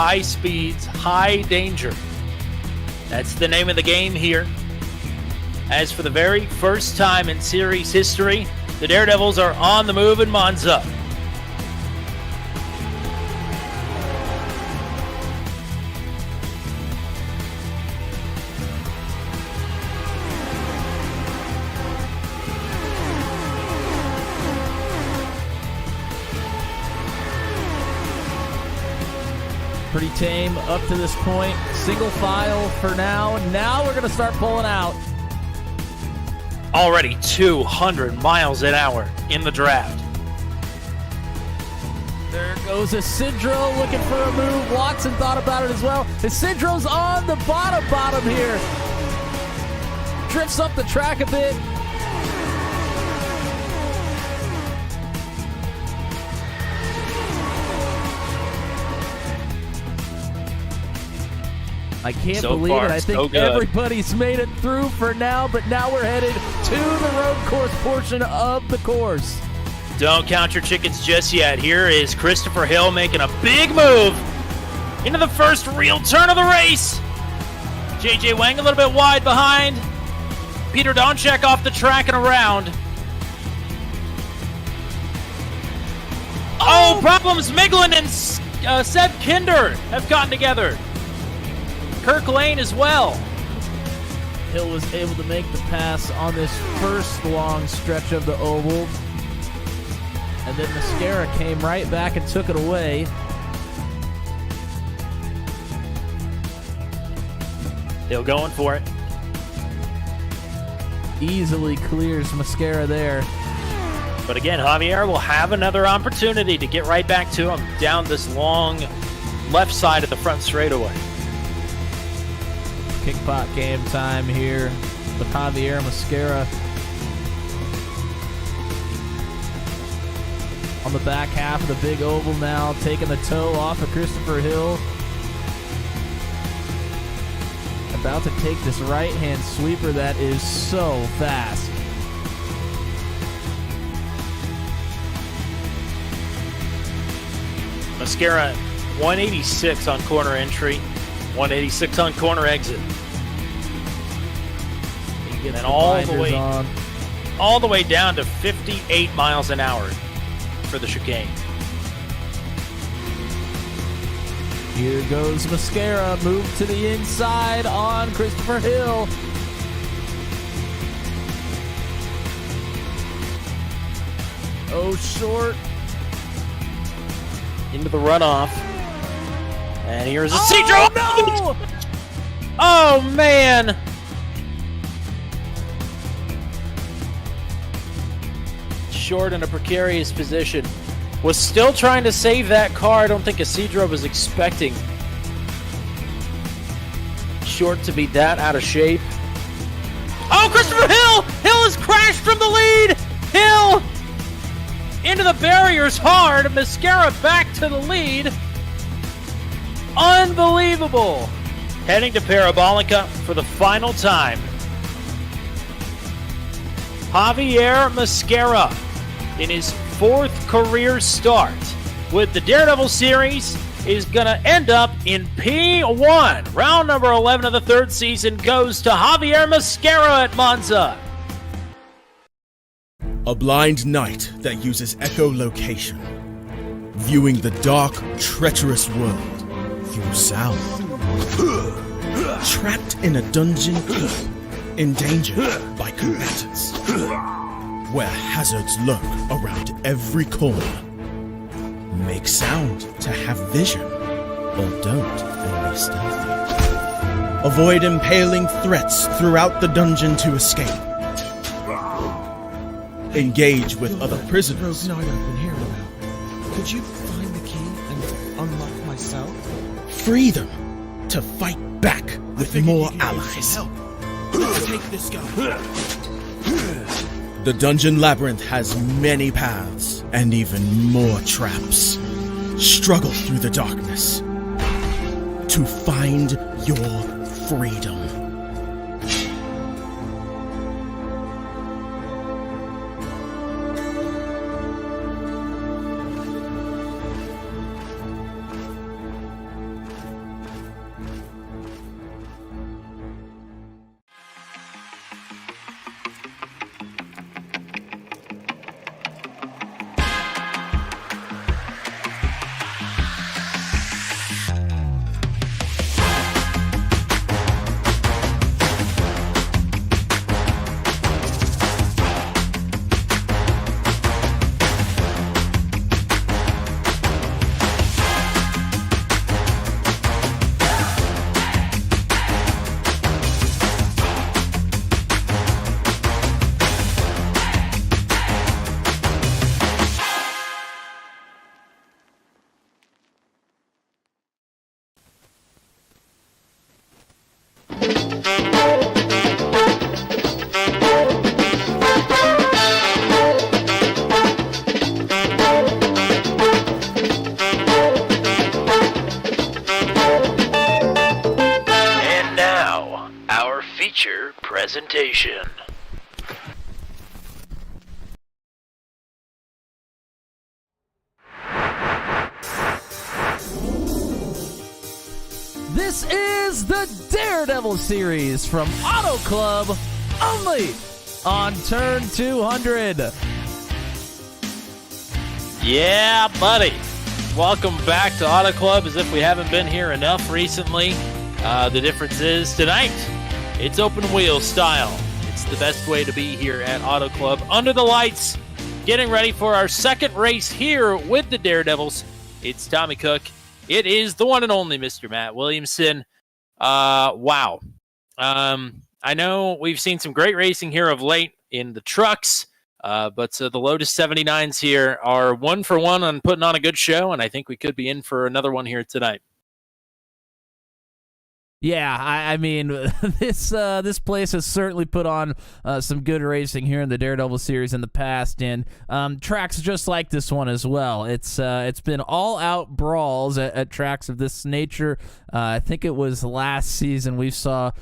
high speeds, high danger. That's the name of the game here. As for the very first time in series history, the Daredevils are on the move in Monza. Pretty tame up to this point. Single file for now. Now we're going to start pulling out. Already 200 miles an hour in the draft. There goes Isidro looking for a move. Watson thought about it as well. Isidro's on the bottom here. Drifts up the track a bit. I can't believe it. I think everybody's made it through for now, but now we're headed to the road course portion of the course. Don't count your chickens just yet. Here is Christopher Hill making a big move into the first real turn of the race. JJ Wang a little bit wide behind. Peter Donchek off the track and around. Oh, problems. Miglin and Seb Kinder have gotten together. Kirk Lane as well. Hill was able to make the pass on this first long stretch of the oval. And then Mascara came right back and took it away. Hill going for it. Easily clears Mascara there. But again, Javier will have another opportunity to get right back to him down this long left side of the front straightaway. Kickpot game time here with Javier Mascara on the back half of the big oval now, taking the toe off of Christopher Hill. About to take this right-hand sweeper that is so fast. Mascara 186 on corner entry, 186 on corner exit. And then all the way down to 58 miles an hour for the chicane. Here goes Mascara, move to the inside on Christopher Hill. Oh, short. Into the runoff. And here's Isidro. Oh, no! Oh, man. Short in a precarious position. Was still trying to save that car. I don't think Isidro was expecting Short to be that out of shape. Oh, Christopher Hill! Hill has crashed from the lead! Hill into the barriers hard. Mascara back to the lead. Unbelievable. Heading to Parabolica for the final time. Javier Mascara in his fourth career start with the Daredevil Series is going to end up in P1. Round number 11 of the third season goes to Javier Mascara at Monza. A blind knight that uses echolocation, viewing the dark, treacherous world through sound. Trapped in a dungeon, endangered by combatants, where hazards lurk around every corner. Make sound to have vision, or don't and be stealthy. Avoid impaling threats throughout the dungeon to escape. Engage with other prisoners. Rogue Knight I've been hearing about. Could you find the key and unlock my cell? Free them to fight back with more allies. Take this guy. The Dungeon Labyrinth has many paths and even more traps. Struggle through the darkness to find your freedom. DIRTVIsion. This is the Daredevil series from Auto Club, only on Turn 200. Yeah, buddy. Welcome back to Auto Club, as if we haven't been here enough recently. The difference is tonight, it's open wheel style. It's the best way to be here at Auto Club, under the lights, getting ready for our second race here with the Daredevils. It's Tommy Cook. It is the one and only Mr. Matt Williamson. Wow. I know we've seen some great racing here of late in the trucks, but the Lotus 79s here are 1 for 1 on putting on a good show, and I think we could be in for another one here tonight. Yeah, I mean, this place has certainly put on some good racing here in the Daredevil series in the past, and tracks just like this one as well. It's been all-out brawls at tracks of this nature. I think it was last season we saw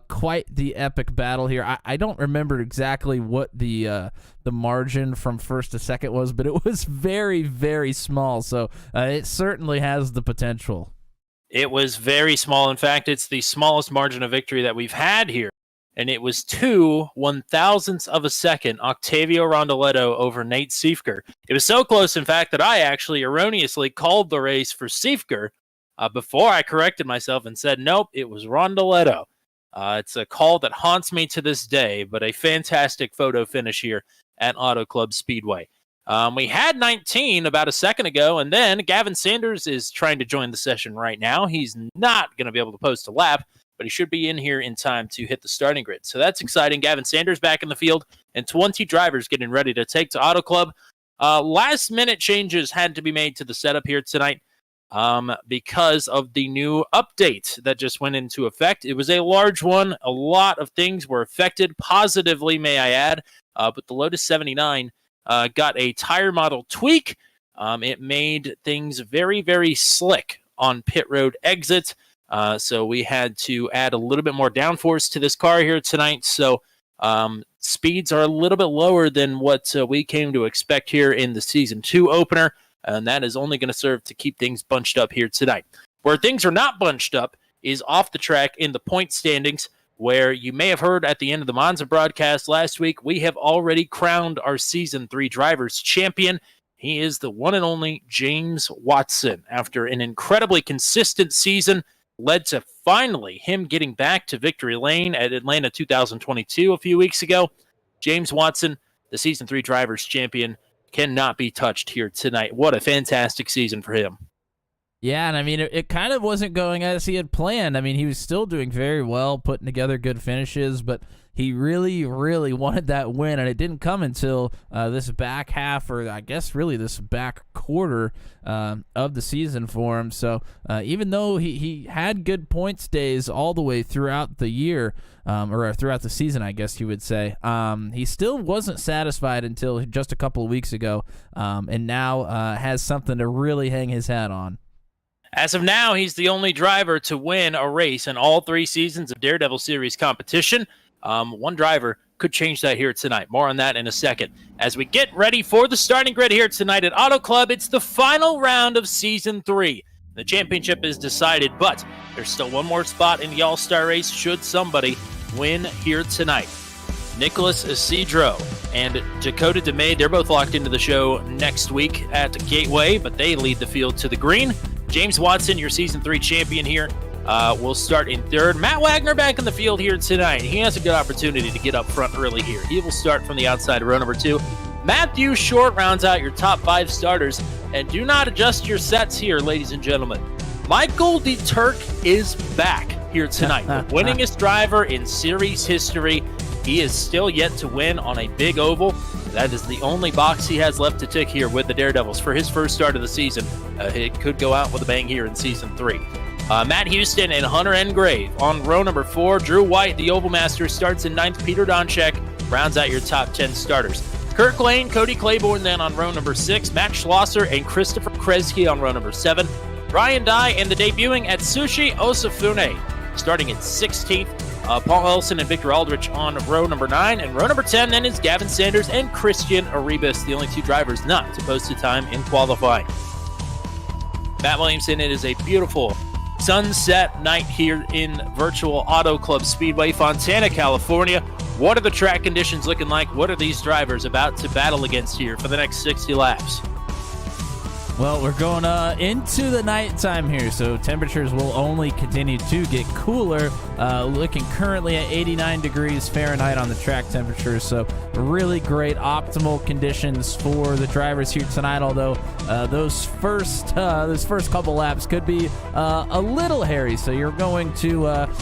quite the epic battle here. I don't remember exactly what the margin from first to second was, but it was very, very small, so it certainly has the potential. It was very small. In fact, it's the smallest margin of victory that we've had here. And it was 2 1,000ths of a second, Octavio Rondoletto over Nate Siefker. It was so close, in fact, that I actually erroneously called the race for Siefker before I corrected myself and said, nope, it was Rondoletto. It's a call that haunts me to this day, but a fantastic photo finish here at Auto Club Speedway. We had 19 about a second ago, and then Gavin Sanders is trying to join the session right now. He's not going to be able to post a lap, but he should be in here in time to hit the starting grid. So that's exciting. Gavin Sanders back in the field, and 20 drivers getting ready to take to Auto Club. Last-minute changes had to be made to the setup here tonight because of the new update that just went into effect. It was a large one. A lot of things were affected positively, may I add, but the Lotus 79 got a tire model tweak. It made things very, very slick on pit road exit. So we had to add a little bit more downforce to this car here tonight. So speeds are a little bit lower than what we came to expect here in the Season 2 opener. And that is only going to serve to keep things bunched up here tonight. Where things are not bunched up is off the track in the point standings, where you may have heard at the end of the Monza broadcast last week, we have already crowned our Season 3 Drivers' Champion. He is the one and only James Watson. After an incredibly consistent season, led to finally him getting back to victory lane at Atlanta 2022 a few weeks ago. James Watson, the Season 3 Drivers' Champion, cannot be touched here tonight. What a fantastic season for him. Yeah, and I mean, it kind of wasn't going as he had planned. I mean, he was still doing very well, putting together good finishes, but he really, really wanted that win, and it didn't come until this back half, or I guess really this back quarter of the season for him. So even though he had good points days all the way throughout the year, or throughout the season, I guess you would say, he still wasn't satisfied until just a couple of weeks ago, and now has something to really hang his hat on. As of now, he's the only driver to win a race in all 3 seasons of Daredevil Series competition. One driver could change that here tonight. More on that in a second. As we get ready for the starting grid here tonight at Auto Club, it's the final round of Season 3. The championship is decided, but there's still one more spot in the All-Star race should somebody win here tonight. Nicholas Isidro and Dakota DeMay, they're both locked into the show next week at Gateway, but they lead the field to the green. James Watson, your Season 3 champion here, will start in third. Matt Wagner back in the field here tonight. He has a good opportunity to get up front early here. He will start from the outside of row number 2. Matthew Short rounds out your top 5 starters. And do not adjust your sets here, ladies and gentlemen. Michael DeTurk is back here tonight. The winningest driver in series history. He is still yet to win on a big oval. That is the only box he has left to tick here with the Daredevils for his first start of the season. It could go out with a bang here in Season 3. Matt Houston and Hunter Engrave on row number 4. Drew White, the Oval Master, starts in 9th. Peter Donchek rounds out your top 10 starters. Kirk Lane, Cody Claiborne then on row number 6. Matt Schlosser and Christopher Kresge on row number 7. Ryan Dye and the debuting Atsushi Osafune starting in 16th. Paul Ellison and Victor Aldrich on row number 9. And row number 10 then is Gavin Sanders and Christian Arribas, the only 2 drivers not to post a time in qualifying. Matt Williamson, it is a beautiful sunset night here in Virtual Auto Club Speedway, Fontana, California. What are the track conditions looking like? What are these drivers about to battle against here for the next 60 laps? Well, we're going into the nighttime here, so temperatures will only continue to get cooler. Looking currently at 89 degrees Fahrenheit on the track temperature, so really great optimal conditions for the drivers here tonight, although those first couple laps could be a little hairy, so you're going to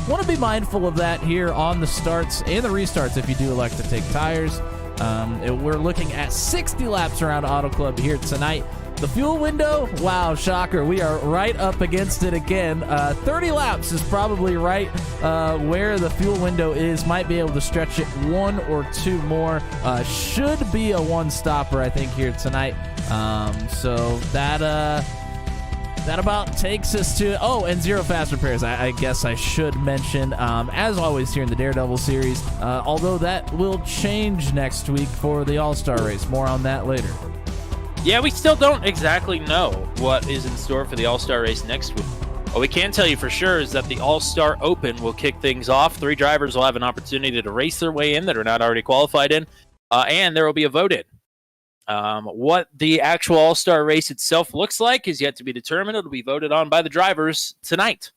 want to be mindful of that here on the starts and the restarts if you do elect to take tires. We're looking at 60 laps around Auto Club here tonight. The fuel window, wow, shocker. We are right up against it again. 30 laps is probably right where the fuel window is. Might be able to stretch it 1 or 2 more. Should be a one-stopper, I think, here tonight. So that about takes us to... Oh, and 0 fast repairs, I guess I should mention. As always here in the Daredevil series, although that will change next week for the All-Star race. More on that later. Yeah, we still don't exactly know what is in store for the All-Star race next week. What we can tell you for sure is that the All-Star Open will kick things off. 3 drivers will have an opportunity to race their way in that are not already qualified in, and there will be a vote in. What the actual All-Star race itself looks like is yet to be determined. It'll be voted on by the drivers tonight.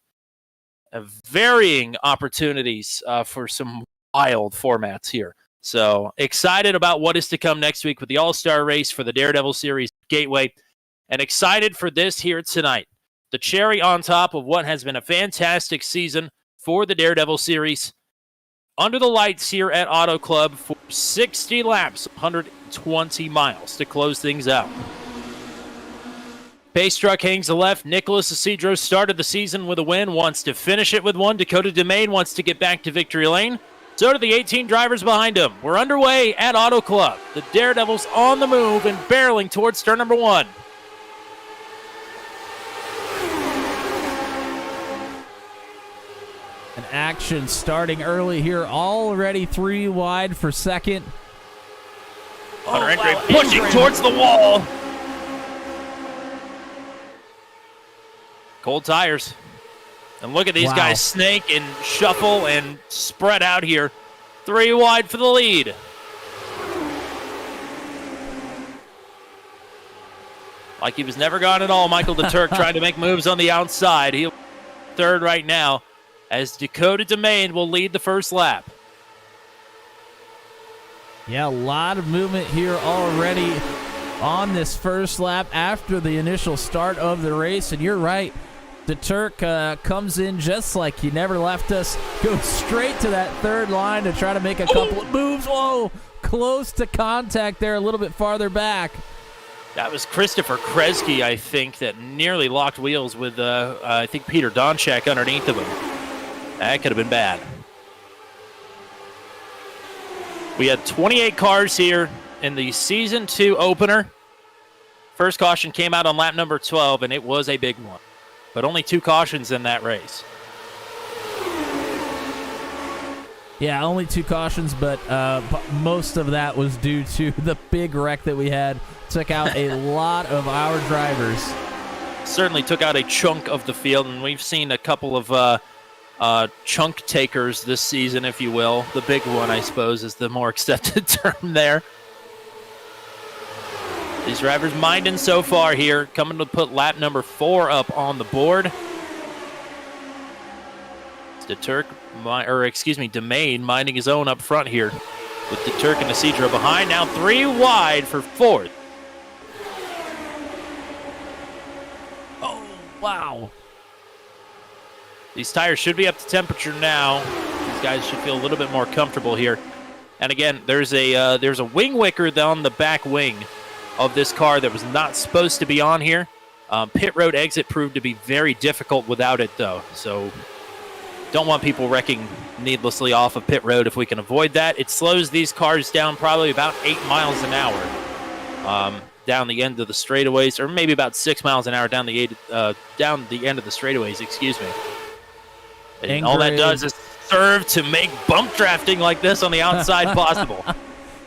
Varying opportunities for some wild formats here. So excited about what is to come next week with the All-Star race for the Daredevil Series Gateway, and excited for this here tonight. The cherry on top of what has been a fantastic season for the Daredevil Series. Under the lights here at Auto Club for 60 laps, 120 miles to close things out. Pace truck hangs a left. Nicholas Isidro started the season with a win, wants to finish it with one. Dakota DeMaine wants to get back to victory lane. So do the 18 drivers behind him. We're underway at Auto Club. The Daredevils on the move and barreling towards turn number 1. An action starting early here. Already 3 wide for second. Hunter Engray pushing towards the wall. Cold tires. And look at these guys snake and shuffle and spread out here. 3 wide for the lead. Like he was never gone at all, Michael DeTurk trying to make moves on the outside. He'll third right now as Dakota DeMaine will lead the first lap. Yeah, a lot of movement here already on this first lap after the initial start of the race. And you're right. The Turk comes in just like he never left us. Goes straight to that third line to try to make a couple of moves. Whoa, close to contact there, a little bit farther back. That was Christopher Kresge, I think, that nearly locked wheels with, I think, Peter Donchak underneath of him. That could have been bad. We had 28 cars here in the Season 2 opener. First caution came out on lap number 12, and it was a big one. But only 2 cautions in that race. Yeah, only 2 cautions, but most of that was due to the big wreck that we had. Took out a lot of our drivers. Certainly took out a chunk of the field, and we've seen a couple of chunk takers this season, if you will. The big one, I suppose, is the more accepted term there. These drivers minding so far here, coming to put lap number 4 up on the board. DeMaine minding his own up front here with DeTurk and Isidro behind. Now 3 wide for 4th. Oh, wow. These tires should be up to temperature now. These guys should feel a little bit more comfortable here. And again, there's a wing wicker on the back wing of this car that was not supposed to be on here. Pit road exit proved to be very difficult without it, though. So don't want people wrecking needlessly off of pit road if we can avoid that. It slows these cars down probably about 8 miles an hour down the end of the straightaways, or maybe about 6 miles an hour down the end of the straightaways, excuse me. And all that does is serve to make bump drafting like this on the outside possible.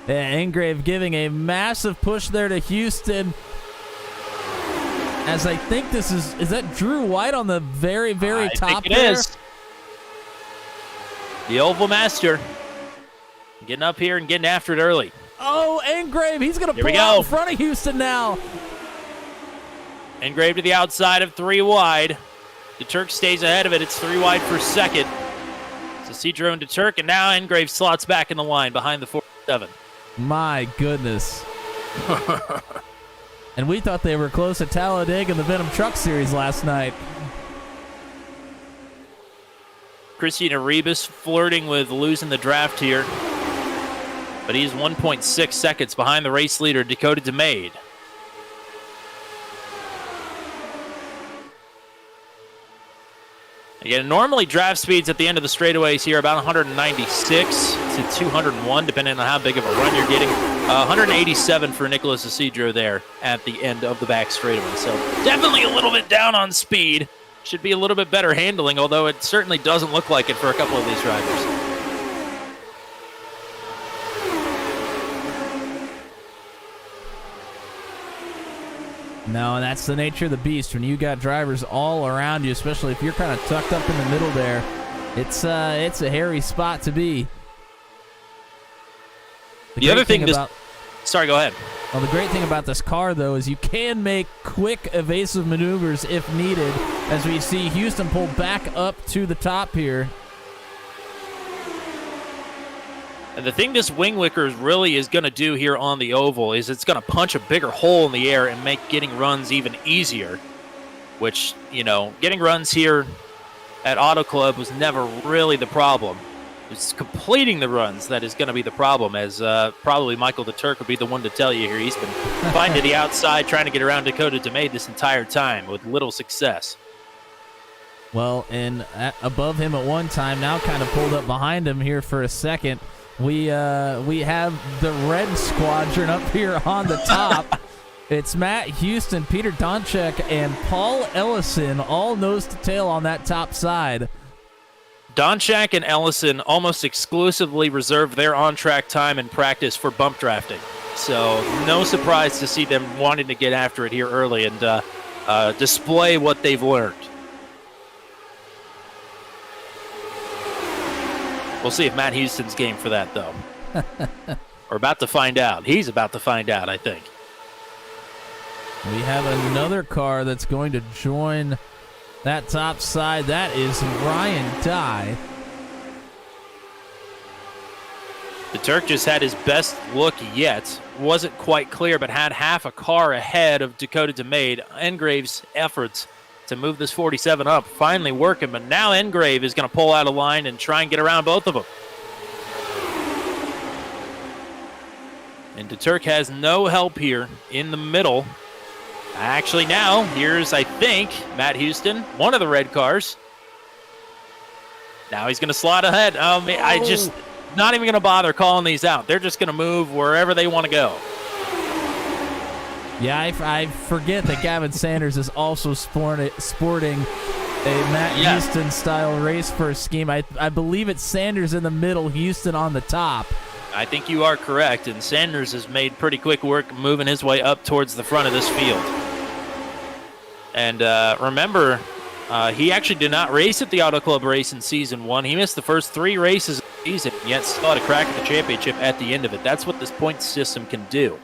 Yeah, Engrave giving a massive push there to Houston. As I think this is that Drew White on the very, very top think it there? is. The Oval Master getting up here and getting after it early. Oh, Engrave, he's going to Here we pull out go. in front of Houston now. Engrave to the outside of 3 wide. DeTurk stays ahead of it. It's 3 wide for second. So Cedro and DeTurk, and now Engrave slots back in the line behind the 47. My goodness. And we thought they were close at Talladega in the Venom Truck Series last night. Christian Arribas flirting with losing the draft here. But he's 1.6 seconds behind the race leader, Dakota DeMade. Again, normally draft speeds at the end of the straightaways here are about 196 to 201, depending on how big of a run you're getting. 187 for Nicholas Isidro there at the end of the back straightaway. So definitely a little bit down on speed. Should be a little bit better handling, although it certainly doesn't look like it for a couple of these drivers. No, and that's the nature of the beast. When you got drivers all around you, especially if you're kind of tucked up in the middle there, it's a hairy spot to be. The other thing sorry, go ahead. Well, the great thing about this car, though, is you can make quick, evasive maneuvers if needed, as we see Houston pull back up to the top here. And the thing this Wing Wickers really is going to do here on the oval is it's going to punch a bigger hole in the air and make getting runs even easier, which, you know, getting runs here at Auto Club was never really the problem. It's completing the runs that is going to be the problem, as probably Michael DeTurk would be the one to tell you here. He's been flying to the outside trying to get around Dakota DeMade this entire time with little success. Well, and above him at one time, now kind of pulled up behind him here for a second. We have the red squadron up here on the top. It's Matt Houston, Peter Donchek, and Paul Ellison, all nose to tail on that top side. Donchak and Ellison almost exclusively reserved their on-track time in practice for bump drafting. So no surprise to see them wanting to get after it here early and display what they've learned. We'll see if Matt Houston's game for that, though. We're about to find out. He's about to find out, I think. We have another car that's going to join that top side. That is Ryan Dye. The Turk just had his best look yet. Wasn't quite clear, but had half a car ahead of Dakota DeMade. Engrave's efforts to move this 47 up finally working, but now Engrave is going to pull out of line and try and get around both of them. And DeTurk has no help here in the middle. Actually, now, here's, I think, Matt Houston, one of the red cars. Now he's going to slide ahead. I just, not even going to bother calling these out. They're just going to move wherever they want to go. Yeah, I forget that Gavin Sanders is also sporting a Matt Houston-style race first scheme. I believe it's Sanders in the middle, Houston on the top. I think you are correct, and Sanders has made pretty quick work moving his way up towards the front of this field. And remember, he actually did not race at the Auto Club race in Season 1. He missed the first 3 races of the season, yet still had a crack at the championship at the end of it. That's what this point system can do.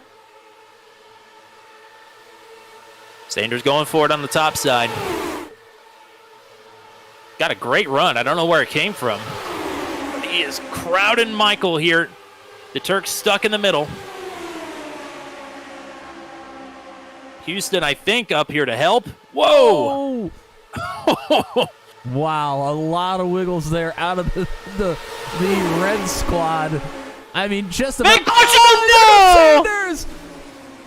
Sanders going for it on the top side. Got a great run. I don't know where it came from. But he is crowding Michael here. The Turk's stuck in the middle. Houston, I think, up here to help. Whoa! Wow, a lot of wiggles there out of the red squad. I mean, just about. Oh, no! Sanders!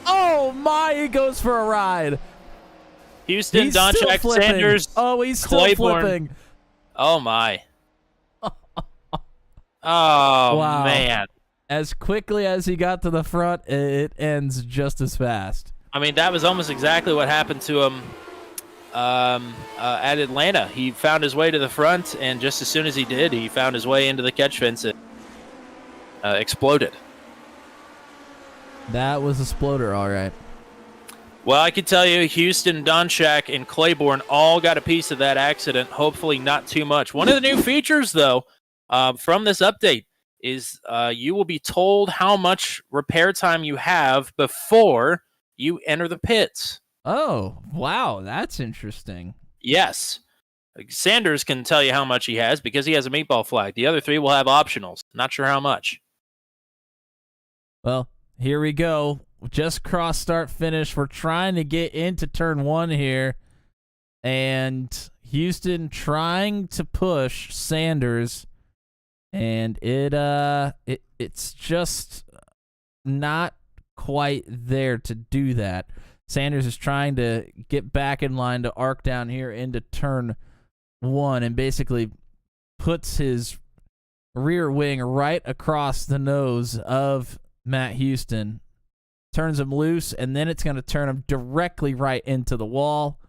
Oh my, he goes for a ride. Houston, He's still Donchak, flipping. Sanders, Oh, he's still Claiborne. flipping. Oh, my. Oh, Wow. man. As quickly as he got to the front, it ends just as fast. I mean, that was almost exactly what happened to him at Atlanta. He found his way to the front, and just as soon as he did, he found his way into the catch fence and exploded. That was a sploder, all right. Well, I can tell you, Houston, Donchak, and Claiborne all got a piece of that accident. Hopefully not too much. One of the new features, though, from this update is you will be told how much repair time you have before you enter the pits. Oh, wow, that's interesting. Yes. Sanders can tell you how much he has because he has a meatball flag. The other three will have optionals. Not sure how much. Well, here we go. Just cross start finish. We're trying to get into turn 1 here. And Houston trying to push Sanders. And it's just not quite there to do that. Sanders is trying to get back in line to arc down here into turn 1 and basically puts his rear wing right across the nose of Matt Houston. Turns him loose, and then it's going to turn him directly right into the wall.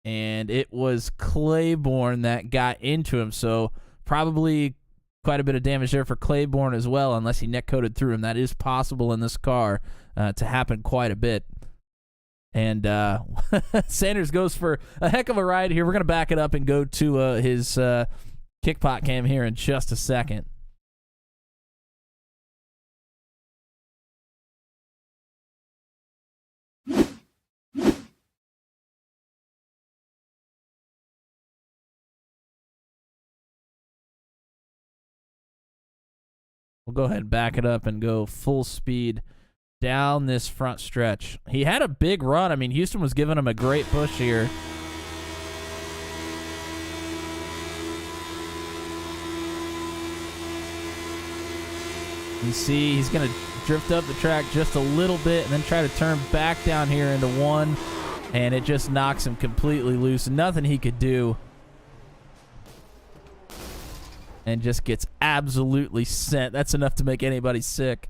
And it was Claiborne that got into him, so probably quite a bit of damage there for Claiborne as well, unless he neck-coated through him. That is possible in this car to happen quite a bit. And Sanders goes for a heck of a ride here. We're going to back it up and go to his kickpot cam here in just a second. We'll go ahead and back it up and go full speed down this front stretch. He had a big run. I mean, Houston was giving him a great push here. You see, he's going to drift up the track just a little bit and then try to turn back down here into 1, and it just knocks him completely loose. Nothing he could do. And just gets absolutely sent. That's enough to make anybody sick.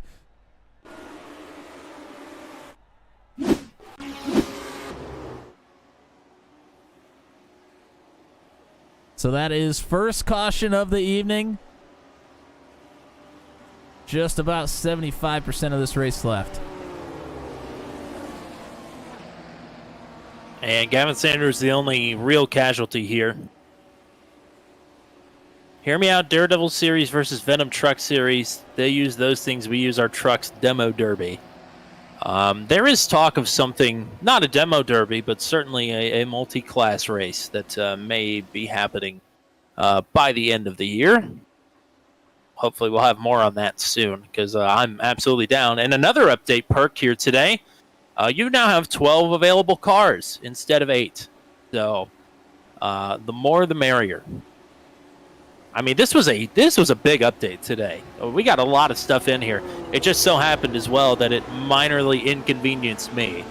So that is first caution of the evening. Just about 75% of this race left. And Gavin Sanders is the only real casualty here. Hear me out, Daredevil Series versus Venom Truck Series. They use those things. We use our truck's demo derby. There is talk of something, not a demo derby, but certainly a multi-class race that may be happening by the end of the year. Hopefully we'll have more on that soon because I'm absolutely down. And another update perk here today. You now have 12 available cars instead of 8. So the more the merrier. I mean, this was a big update today. We got a lot of stuff in here. It just so happened as well that it minorly inconvenienced me.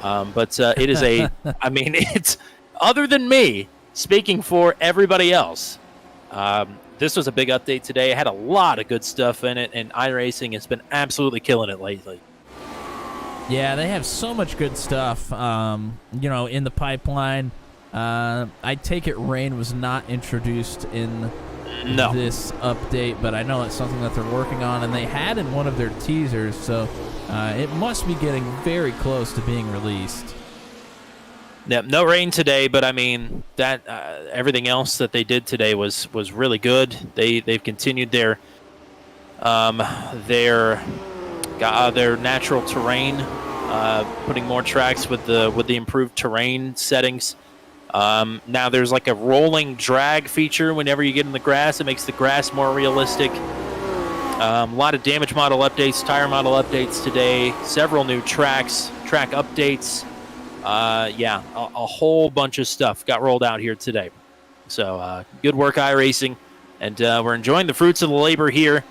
But it is I mean, it's other than me speaking for everybody else. This was a big update today. It had a lot of good stuff in it, and iRacing has been absolutely killing it lately. Yeah, they have so much good stuff, in the pipeline. I take it rain was not introduced in this update, but I know it's something that they're working on, and they had in one of their teasers, so it must be getting very close to being released. Yep, no rain today, but I mean that everything else that they did today was really good. They've continued their natural terrain, putting more tracks with the improved terrain settings. Now there's like a rolling drag feature whenever you get in the grass. It makes the grass more realistic. A lot of damage model updates, tire model updates today. Several new track updates. A whole bunch of stuff got rolled out here today. So good work, iRacing. And we're enjoying the fruits of the labor here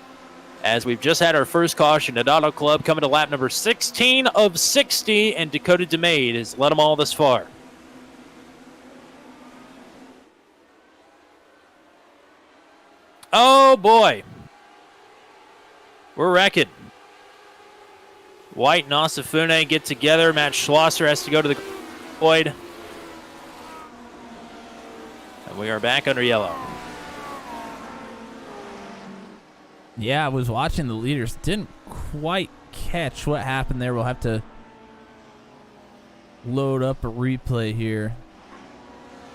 as we've just had our first caution at Auto Club coming to lap number 16 of 60, and Dakota DeMade has led them all this far. Oh, boy. We're wrecking. White and Osafune get together. Matt Schlosser has to go to the void. And we are back under yellow. Yeah, I was watching the leaders. Didn't quite catch what happened there. We'll have to load up a replay here.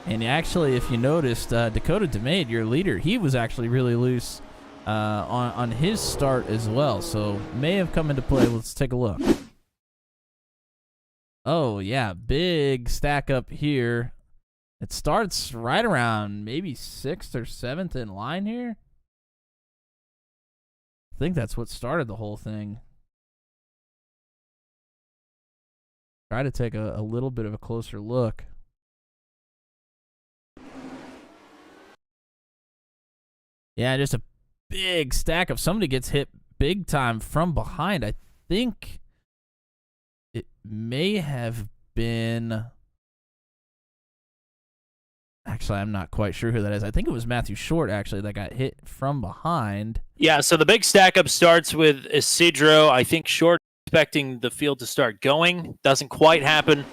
And actually, if you noticed, Dakota DeMade, your leader, he was actually really loose on his start as well. So may have come into play. Let's take a look. Oh, yeah, big stack up here. It starts right around maybe 6th or 7th in line here. I think that's what started the whole thing. Try to take a little bit of a closer look. Yeah, just a big stack of somebody gets hit big time from behind. I think it may have been... Actually, I'm not quite sure who that is. I think it was Matthew Short, actually, that got hit from behind. Yeah, so the big stack up starts with Isidro. I think Short expecting the field to start going. Doesn't quite happen.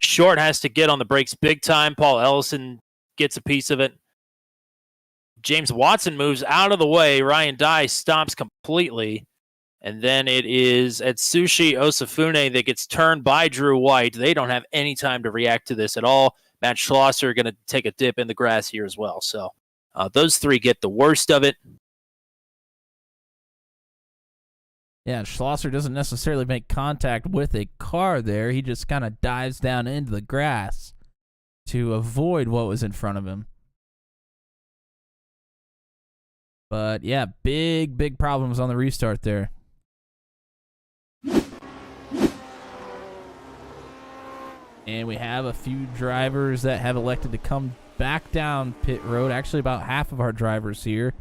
Short has to get on the brakes big time. Paul Ellison gets a piece of it. James Watson moves out of the way. Ryan Dye stops completely. And then it is Atsushi Osafune that gets turned by Drew White. They don't have any time to react to this at all. Matt Schlosser going to take a dip in the grass here as well. So those three get the worst of it. Yeah, Schlosser doesn't necessarily make contact with a car there. He just kind of dives down into the grass to avoid what was in front of him. But, yeah, big problems on the restart there. And we have a few drivers that have elected to come back down pit road. Actually, about half of our drivers here.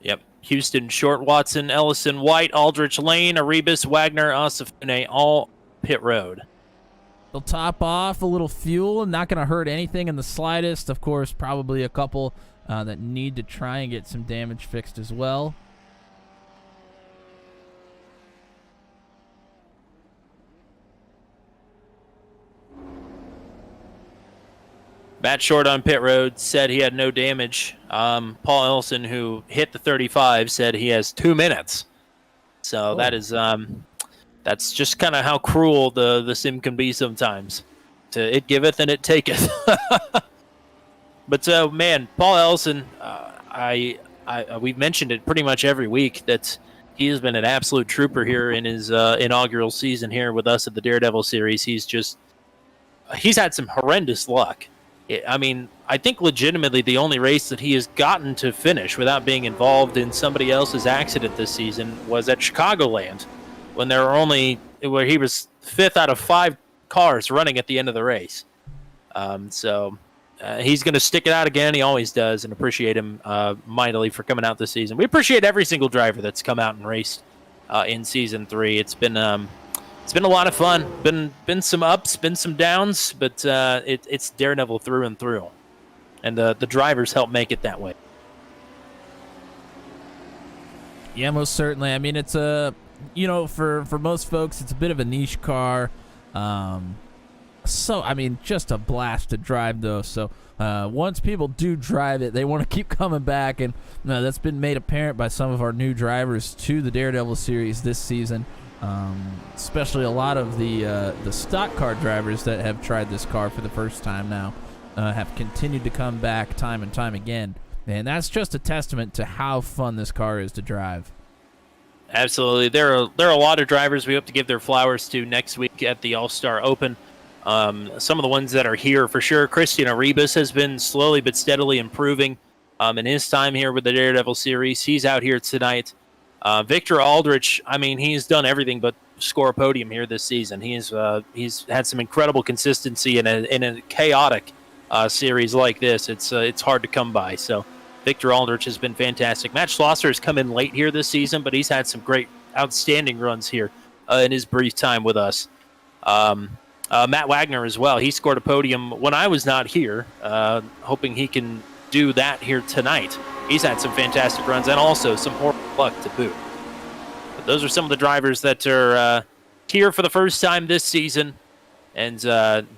Yep. Houston, Short, Watson, Ellison, White, Aldrich, Lane, Arribas, Wagner, Osafune, all pit road. They'll top off a little fuel. Not going to hurt anything in the slightest. Of course, probably a couple that need to try and get some damage fixed as well. Matt Short on pit road said he had no damage. Paul Ellison, who hit the 35, said he has 2 minutes. So that is that's just kind of how cruel the sim can be sometimes. It giveth and it taketh. But man, Paul Ellison, we've mentioned it pretty much every week that he has been an absolute trooper here in his inaugural season here with us at the Daredevil series. He's had some horrendous luck. I mean, I think legitimately the only race that he has gotten to finish without being involved in somebody else's accident this season was at Chicagoland, when where he was 5th out of 5 cars running at the end of the race. So he's going to stick it out again. He always does, and appreciate him mightily for coming out this season. We appreciate every single driver that's come out and raced in Season 3. It's been a lot of fun. Been some ups, been some downs, but it's Daredevil through and through. And the drivers help make it that way. Yeah, most certainly. I mean, it's for most folks, it's a bit of a niche car. So, I mean, just a blast to drive, though. So, once people do drive it, they want to keep coming back. And that's been made apparent by some of our new drivers to the Daredevil series this season. Especially a lot of the stock car drivers that have tried this car for the first time now have continued to come back time and time again. And that's just a testament to how fun this car is to drive. Absolutely. There are a lot of drivers we hope to give their flowers to next week at the All-Star Open. Some of the ones that are here for sure. Christian Arribas has been slowly but steadily improving in his time here with the Daredevil series. He's out here tonight. Victor Aldrich, I mean, he's done everything but score a podium here this season. He's had some incredible consistency in a chaotic series like this. It's hard to come by. So Victor Aldrich has been fantastic. Matt Schlosser has come in late here this season, but he's had some great, outstanding runs here in his brief time with us. Matt Wagner as well. He scored a podium when I was not here, hoping he can do that here tonight. He's had some fantastic runs and also some horrible luck to boot. But those are some of the drivers that are here for the first time this season and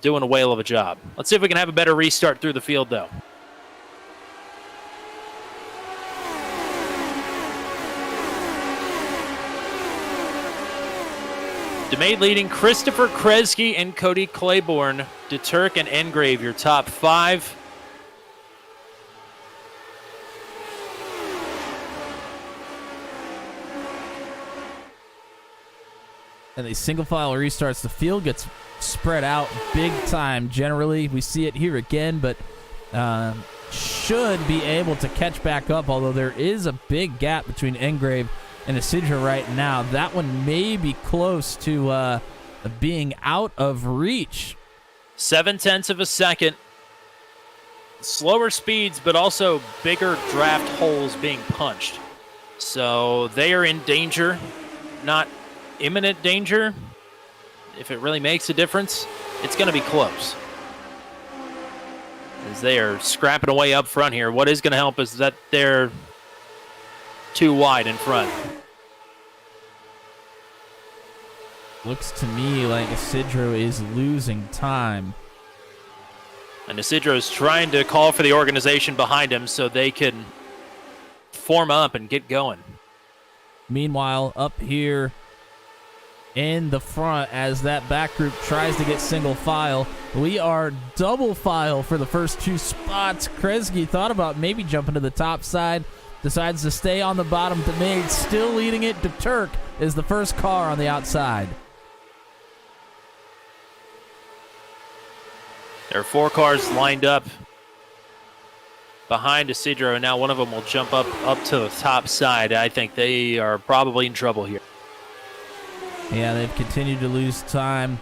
doing a whale of a job. Let's see if we can have a better restart through the field, though. DeMade leading Christopher Kresge and Cody Claiborne. DeTurk and Engrave, your top 5. And these single file restarts, the field gets spread out big time. Generally, we see it here again, but should be able to catch back up, although there is a big gap between Engrave and Isidro right now. That one may be close to being out of reach. 0.7 of a second. Slower speeds, but also bigger draft holes being punched. So they are in danger, not imminent danger. If it really makes a difference, it's going to be close. As they are scrapping away up front here. What is going to help is that they're too wide in front. Looks to me like Isidro is losing time. And Isidro is trying to call for the organization behind him so they can form up and get going. Meanwhile, up here in the front, as that back group tries to get single file, we are double file for the first 2 spots. Kresge thought about maybe jumping to the top side, decides to stay on the bottom. DeMade still leading it. DeTurk is the first car on the outside. There are 4 cars lined up behind Isidro, and now one of them will jump up to the top side. I think they are probably in trouble here. Yeah, they've continued to lose time.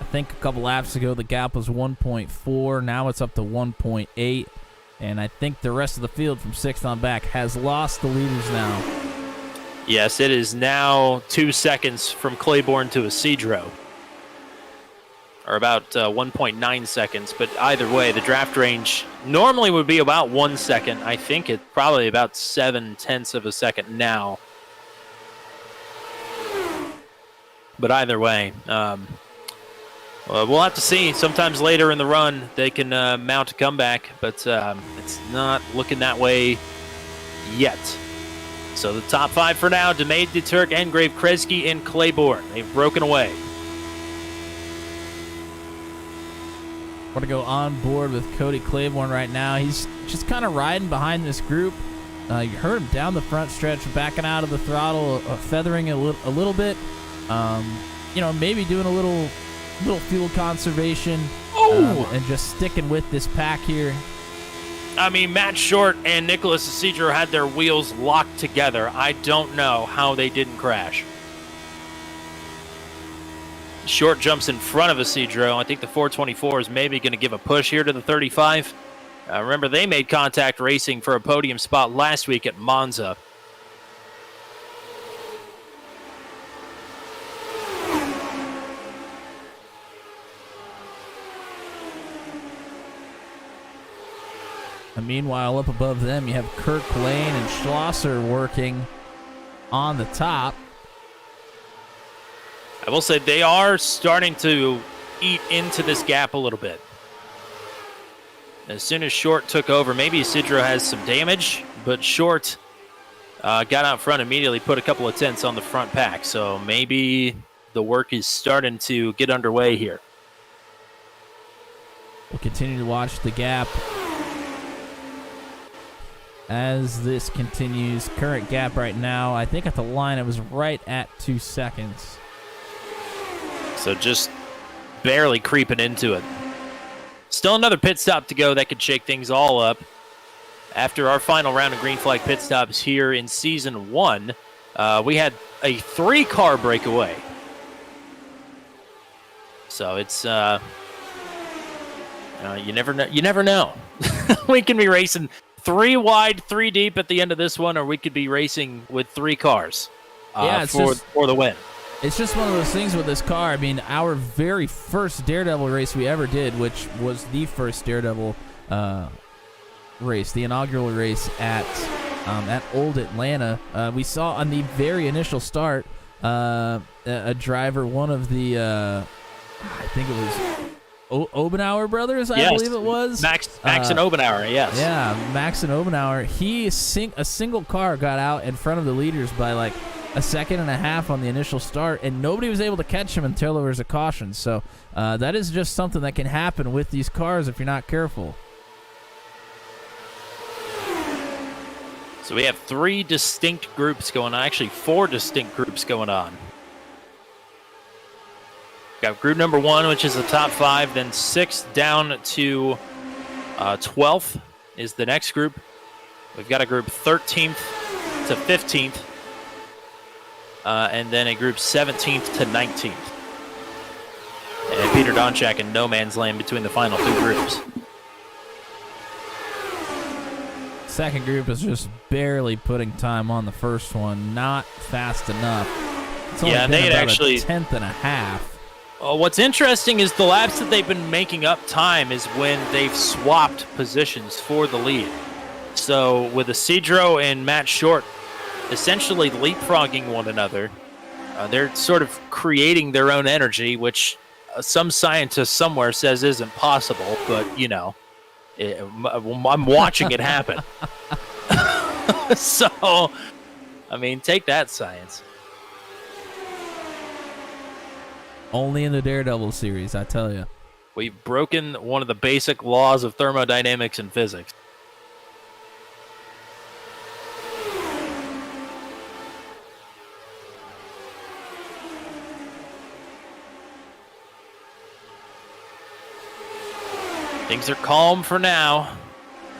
I think a couple laps ago the gap was 1.4. Now it's up to 1.8. And I think the rest of the field from 6th on back has lost the leaders now. Yes, it is now 2 seconds from Claiborne to Isidro. Or about 1.9 seconds. But either way, the draft range normally would be about 1 second. I think it's probably about 0.7 of a second now. But either way, we'll have to see. Sometimes later in the run, they can mount a comeback, but it's not looking that way yet. So the top 5 for now, DeMade, DeTurk, Engrave, Kresge, and Claiborne. They've broken away. Want to go on board with Cody Claiborne right now. He's just kind of riding behind this group. You heard him down the front stretch, backing out of the throttle, feathering a little bit. Maybe doing a little fuel conservation and just sticking with this pack here. I mean, Matt Short and Nicholas Isidro had their wheels locked together. I don't know how they didn't crash. Short jumps in front of Isidro. I think the 424 is maybe going to give a push here to the 35. Remember, they made contact racing for a podium spot last week at Monza. And meanwhile, up above them, you have Kirk Lane and Schlosser working on the top. I will say they are starting to eat into this gap a little bit. As soon as Short took over, maybe Isidro has some damage, but Short got out front immediately, put a couple of tenths on the front pack. So maybe the work is starting to get underway here. We'll continue to watch the gap as this continues. Current gap right now, I think at the line it was right at 2 seconds. So just barely creeping into it. Still another pit stop to go that could shake things all up. After our final round of green flag pit stops here in Season 1, we had a 3-car breakaway. So it's, you never know. You never know. We can be racing 3 wide, 3 deep at the end of this one, or we could be racing with 3 cars for the win. It's just one of those things with this car. I mean, our very first Daredevil race we ever did, which was the first Daredevil race, the inaugural race at Old Atlanta, we saw on the very initial start a driver, one of the, I think it was Obenauer brothers, I believe it was. Max and Obenauer, yes. Yeah, Max and Obenauer. A single car got out in front of the leaders by like a second and a half on the initial start, and nobody was able to catch him until there was a caution. So that is just something that can happen with these cars if you're not careful. So we have 3 distinct groups going on. Actually, 4 distinct groups going on. We've got group number 1, which is the top 5. Then 6 down to 12th is the next group. We've got a group 13th to 15th. And then a group 17th to 19th. And Peter Donchak in no man's land between the final 2 groups. Second group is just barely putting time on the first one. Not fast enough. It's only been about a tenth and a half. What's interesting is the laps that they've been making up time is when they've swapped positions for the lead. So with Isidro and Matt Short essentially leapfrogging one another, they're sort of creating their own energy, which some scientist somewhere says isn't possible, but, you know, I'm watching it happen. So, I mean, take that, science. Only in the Daredevil series, I tell you. We've broken one of the basic laws of thermodynamics and physics. Things are calm for now.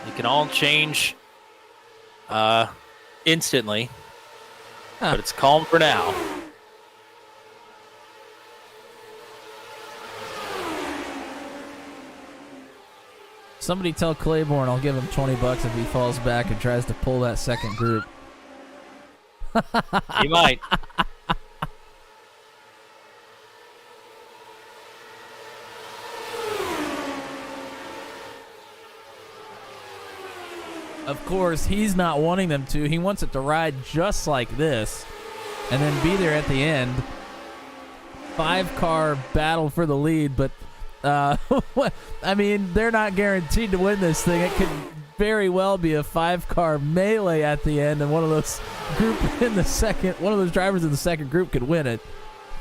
It can all change instantly, but it's calm for now. Somebody tell Claiborne I'll give him $20 if he falls back and tries to pull that second group. He might. Of course, he's not wanting them to. He wants it to ride just like this and then be there at the end. 5-car battle for the lead, but I mean, they're not guaranteed to win this thing. It could very well be a 5-car melee at the end, and one of those drivers in the second group could win it.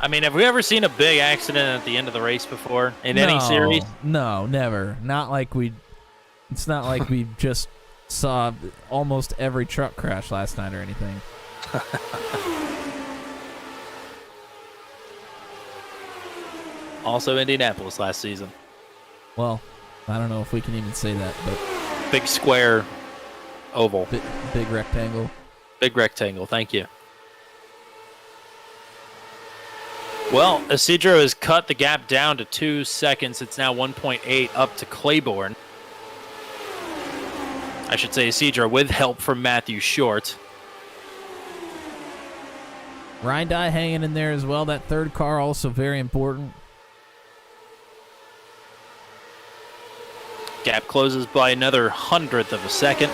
I mean, have we ever seen a big accident at the end of the race before in any series? No, never. It's not like we just saw almost every truck crash last night or anything. Also Indianapolis last season. Well, I don't know if we can even say that, but big square oval. Big rectangle. Big rectangle, thank you. Well, Isidro has cut the gap down to 2 seconds. It's now 1.8 up to Claiborne. I should say Isidro with help from Matthew Short. Reindai hanging in there as well. That third car also very important. Gap closes by another 100th of a second.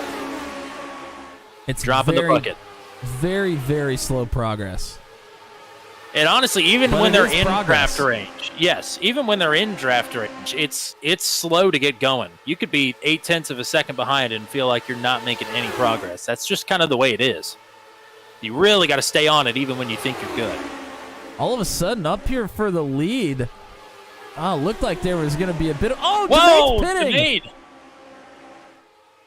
It's dropping the bucket. Very, very slow progress. And honestly, even when they're in draft range, yes, even when they're in draft range, it's slow to get going. You could be 0.8 of a second behind and feel like you're not making any progress. That's just kind of the way it is. You really got to stay on it even when you think you're good. All of a sudden, up here for the lead. Oh, looked like there was going to be a bit of... Oh, whoa, pitting! Demade.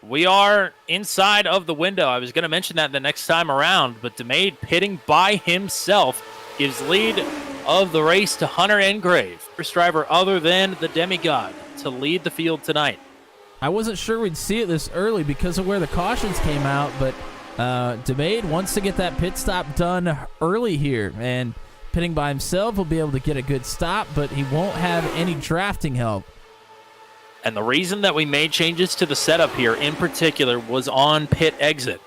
We are inside of the window. I was going to mention that the next time around, but Demade pitting by himself gives lead of the race to Hunter Engrave, first driver other than the demigod to lead the field tonight. I wasn't sure we'd see it this early because of where the cautions came out, but Demade wants to get that pit stop done early here, and pitting by himself will be able to get a good stop, but he won't have any drafting help. And the reason that we made changes to the setup here in particular was on pit exit.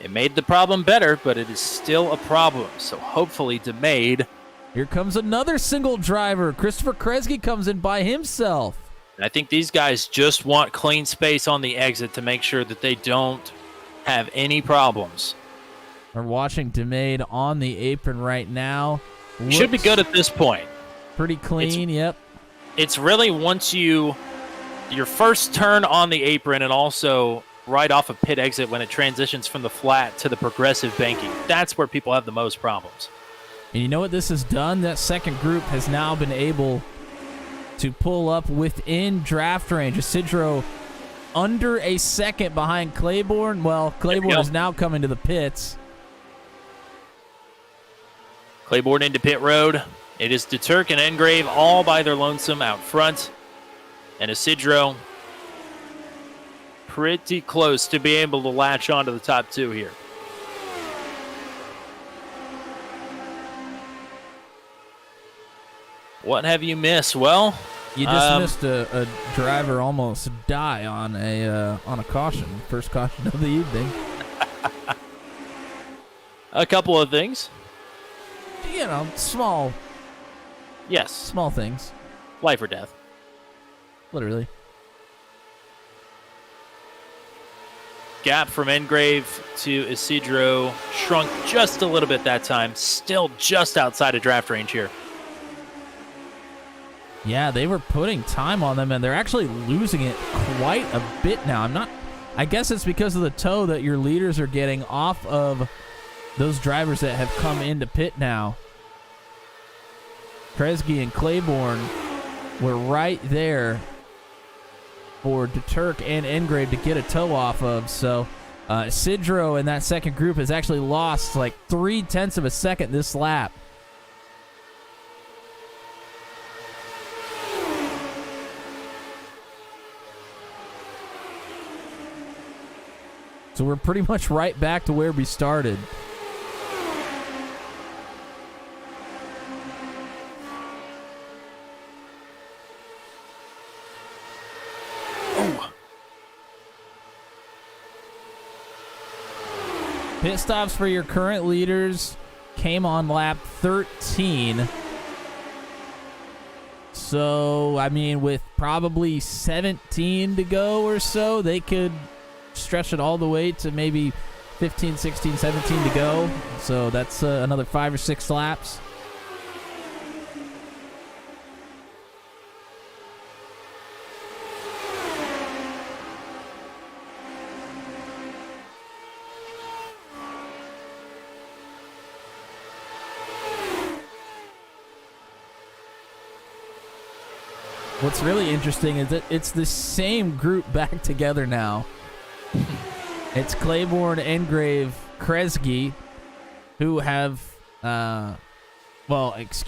It made the problem better, but it is still a problem. So hopefully Demade. Here comes another single driver. Christopher Kresge comes in by himself. And I think these guys just want clean space on the exit to make sure that they don't have any problems. We're watching DeMade on the apron right now. Should be good at this point. Pretty clean, yep. It's really once your first turn on the apron and also right off of pit exit when it transitions from the flat to the progressive banking. That's where people have the most problems. And you know what this has done? That second group has now been able to pull up within draft range. Isidro under a second behind Claiborne. Well, Claiborne is now coming to the pits. Claiborne into pit road. It is DeTurk and Engrave all by their lonesome out front. And Isidro pretty close to be able to latch on to the top two here. What have you missed? Well, you just missed a driver almost die on a caution. First caution of the evening. A couple of things. You know, small things. Life or death. Literally. Gap from Engrave to Isidro shrunk just a little bit that time. Still just outside of draft range here. Yeah, they were putting time on them, and they're actually losing it quite a bit now. I guess it's because of the tow that your leaders are getting off of those drivers that have come into pit now. Kresge and Claiborne were right there for DeTurk and Engrave to get a tow off of. So Isidro in that second group has actually lost like 0.3 of a second this lap. So we're pretty much right back to where we started. Pit stops for your current leaders came on lap 13. So, I mean, with probably 17 to go or so, they could stretch it all the way to maybe 15, 16, 17 to go. So that's another 5 or 6 laps. What's really interesting is that it's the same group back together now. It's Claiborne, Engrave, Kresge, who have, it's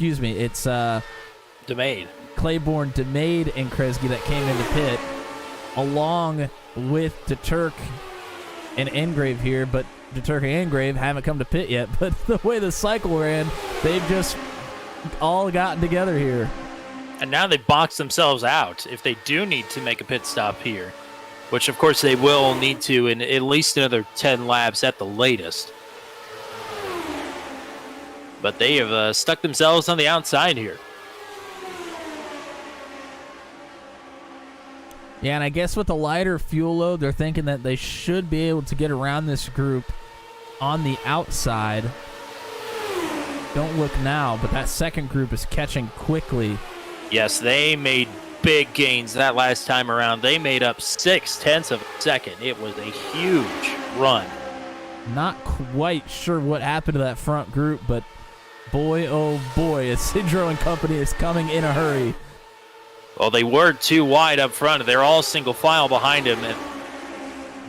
DeMade. Claiborne, DeMade, and Kresge that came into pit, along with DeTurk and Engrave here, but DeTurk and Engrave haven't come to pit yet. But the way the cycle ran, they've just all gotten together here. And now they've boxed themselves out if they do need to make a pit stop here, which of course they will need to in at least another 10 laps at the latest. But they have stuck themselves on the outside here. Yeah, and I guess with the lighter fuel load, they're thinking that they should be able to get around this group on the outside. Don't look now, but that second group is catching quickly. Yes, they made big gains that last time around. They made up 0.6 of a second. It was a huge run. Not quite sure what happened to that front group, but boy, oh boy, Isidro and company is coming in a hurry. Well, they were too wide up front. They're all single file behind him, and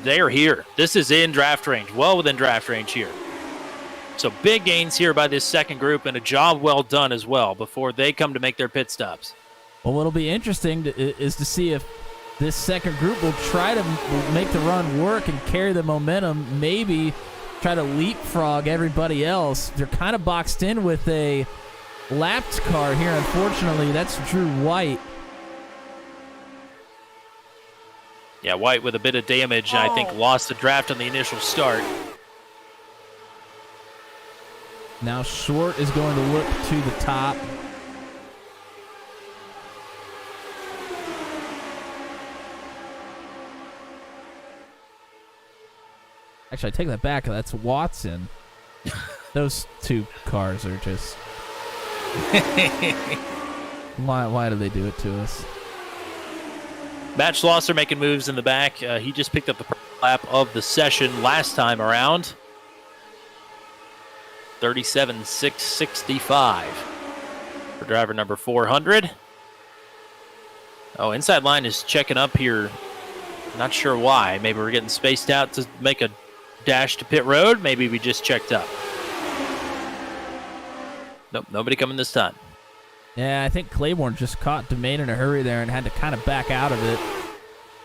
they're here. This is in draft range, well within draft range here. So big gains here by this second group, and a job well done as well before they come to make their pit stops. Well, what'll be interesting is to see if this second group will try to make the run work and carry the momentum, maybe try to leapfrog everybody else. They're kind of boxed in with a lapped car here, unfortunately. That's Drew White. Yeah, White with a bit of damage, and I think lost the draft on the initial start. Now Short is going to look to the top. Actually, I take that back. That's Watson. Those two cars are just... Why do they do it to us? Matt Schlosser making moves in the back. He just picked up the first lap of the session last time around. 37.665 for driver number 400. Oh, inside line is checking up here. Not sure why. Maybe we're getting spaced out to make a dash to pit road. Maybe we just checked up. Nope, nobody coming this time. Yeah, I think Claiborne just caught DeMade in a hurry there and had to kind of back out of it.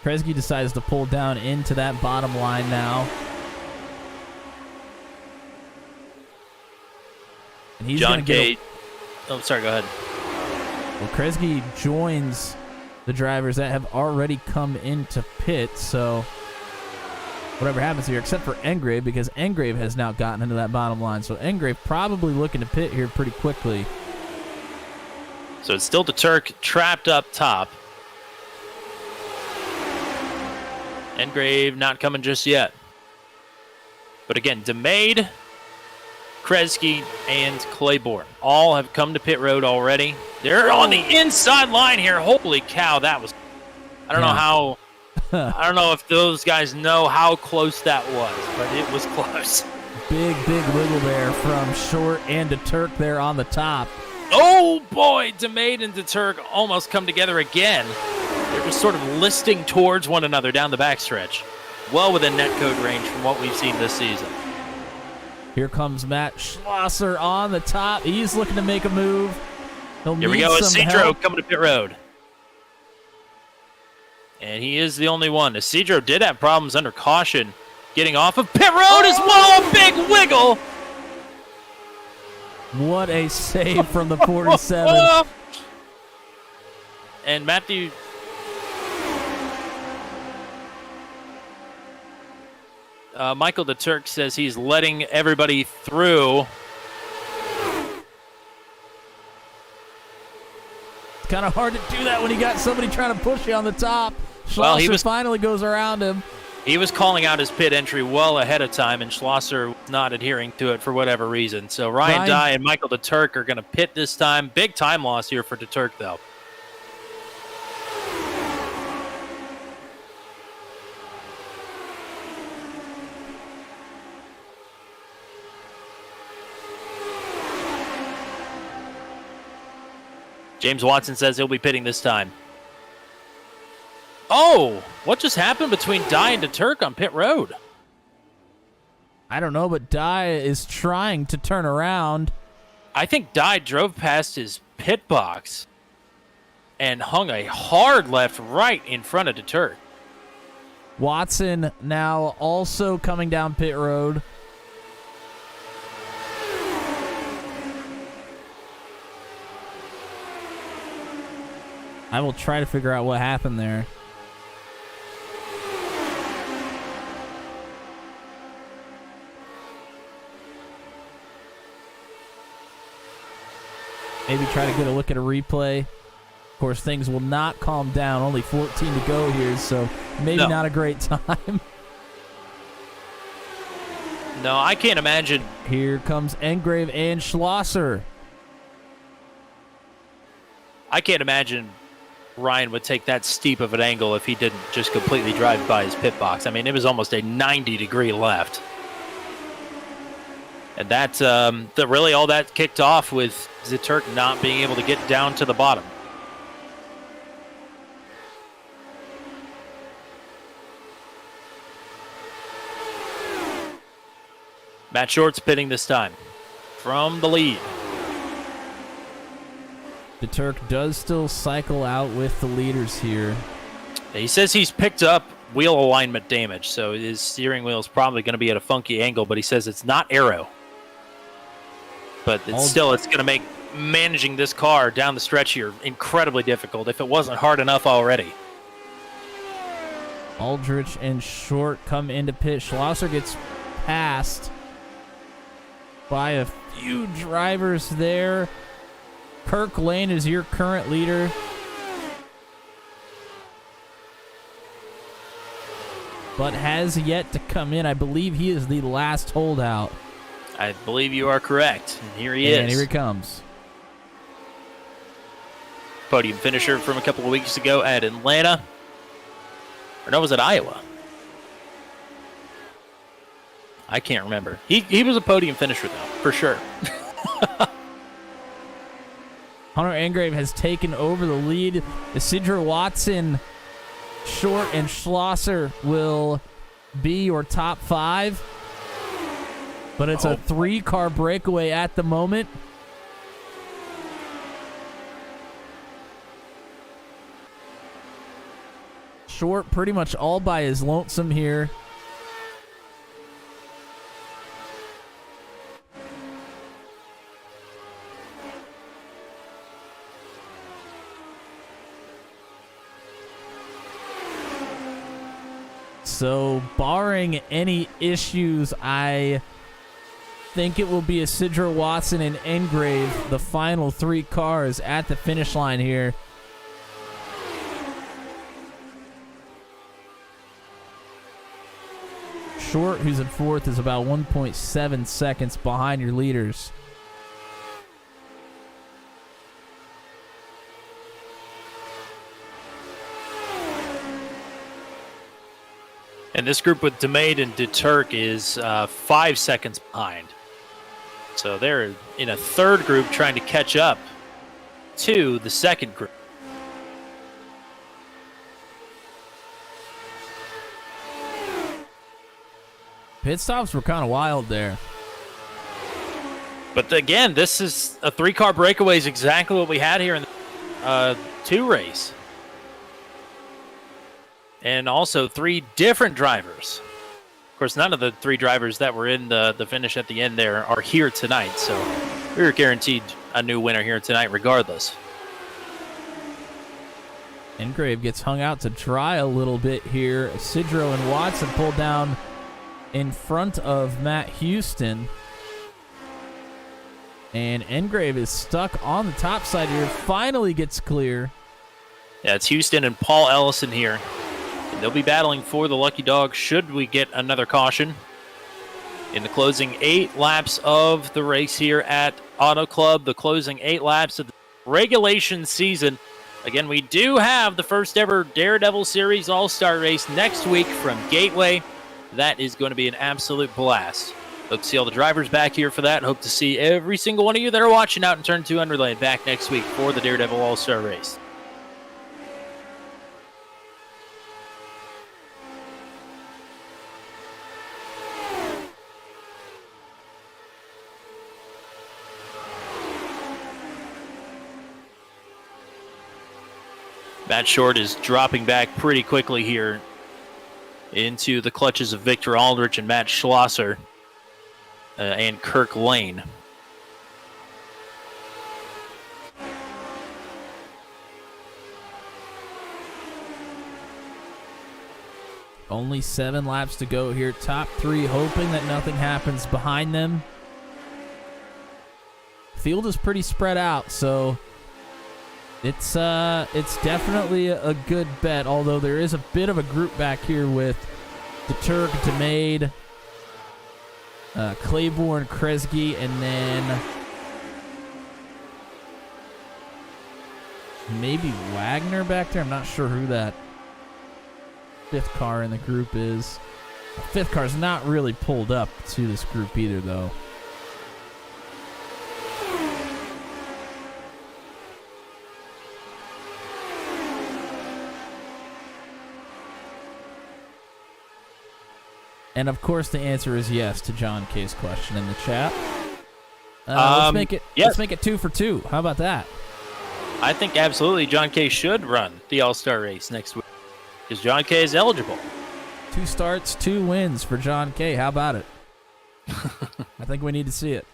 Kresge decides to pull down into that bottom line now. And he's John K. Oh, sorry, go ahead. Well, Kresge joins the drivers that have already come into pit, so whatever happens here, except for Engrave, because Engrave has now gotten into that bottom line. So Engrave probably looking to pit here pretty quickly. So it's still the Turk trapped up top. Engrave not coming just yet. But again, DeMade, Kresge, and Claiborne all have come to pit road already. They're on the inside line here. Holy cow, that was... I don't know how... I don't know if those guys know how close that was, but it was close. Big wiggle there from Short and DeTurk there on the top. Oh boy, DeMade and DeTurk almost come together again. They're just sort of listing towards one another down the backstretch. Well within netcode range from what we've seen this season. Here comes Matt Schlosser on the top. He's looking to make a move. Here we go, Isidro coming to pit road. And he is the only one. Isidro did have problems under caution getting off of pit road as well. A big wiggle. What a save from the 47. And Matthew... Michael DeTurk says he's letting everybody through. It's kind of hard to do that when you got somebody trying to push you on the top. Schlosser finally goes around him. He was calling out his pit entry well ahead of time, and Schlosser was not adhering to it for whatever reason. So Ryan Dye and Michael DeTurk are going to pit this time. Big time loss here for DeTurk, though. James Watson says he'll be pitting this time. Oh, what just happened between Dye and DeTurk on pit road? I don't know, but Dye is trying to turn around. I think Dye drove past his pit box and hung a hard left right in front of DeTurk. Watson now also coming down pit road. I will try to figure out what happened there. Maybe try to get a look at a replay. Of course, things will not calm down. Only 14 to go here, so maybe not a great time. No, I can't imagine. Here comes Engrave and Schlosser. I can't imagine Ryan would take that steep of an angle if he didn't just completely drive by his pit box. I mean, it was almost a 90-degree left. And that's really all that kicked off with DeTurk not being able to get down to the bottom. Matt Short's pitting this time from the lead. DeTurk does still cycle out with the leaders here. He says he's picked up wheel alignment damage, so his steering wheel is probably going to be at a funky angle, but he says it's not aero. But it's going to make managing this car down the stretch here incredibly difficult if it wasn't hard enough already. Aldrich and Short come into pit. Schlosser gets passed by a few drivers there. Kirk Lane is your current leader. But has yet to come in. I believe he is the last holdout. I believe you are correct. And here he And is. here he comes. Podium finisher from a couple of weeks ago at Atlanta. Or no, was it Iowa? I can't remember. He was a podium finisher, though, for sure. Hunter Engrave has taken over the lead. Isidro Watson, Short, and Schlosser will be your top 5. But it's a 3-car breakaway at the moment. Short pretty much all by his lonesome here. So, barring any issues, I think it will be Isidro Watson and Engrave, the final 3 cars at the finish line here. Short, who's in 4th, is about 1.7 seconds behind your leaders. And this group with DeMade and DeTurk is 5 seconds behind. So they're in a third group trying to catch up to the second group. Pit stops were kind of wild there. But again, this is a 3-car breakaway is exactly what we had here in the 2 race. And also 3 different drivers. Of course, none of the 3 drivers that were in the finish at the end there are here tonight. So we're guaranteed a new winner here tonight regardless. Engrave gets hung out to dry a little bit here. Isidro and Watson pulled down in front of Matt Houston. And Engrave is stuck on the top side here. Finally gets clear. Yeah, it's Houston and Paul Ellison here. And they'll be battling for the lucky dog should we get another caution. In the closing 8 laps of the race here at Auto Club, the closing 8 laps of the regulation season. Again, we do have the first ever Daredevil Series All-Star race next week from Gateway. That is going to be an absolute blast. Hope to see all the drivers back here for that. Hope to see every single one of you that are watching out in Turn 2 Underlay back next week for the Daredevil All-Star race. Matt Short is dropping back pretty quickly here into the clutches of Victor Aldrich and Matt Schlosser and Kirk Lane. Only 7 laps to go here. Top 3 hoping that nothing happens behind them. Field is pretty spread out, so it's definitely a good bet, although there is a bit of a group back here with DeTurk, DeMade, Claiborne, Kresge, and then maybe Wagner back there. I'm not sure who that 5th car in the group is. The 5th car's not really pulled up to this group either, though. And of course, the answer is yes to John K's question in the chat. Let's make it. Yes. Let's make it 2 for 2. How about that? I think absolutely John K should run the All-Star race next week because John K is eligible. 2 starts, 2 wins for John K. How about it? I think we need to see it.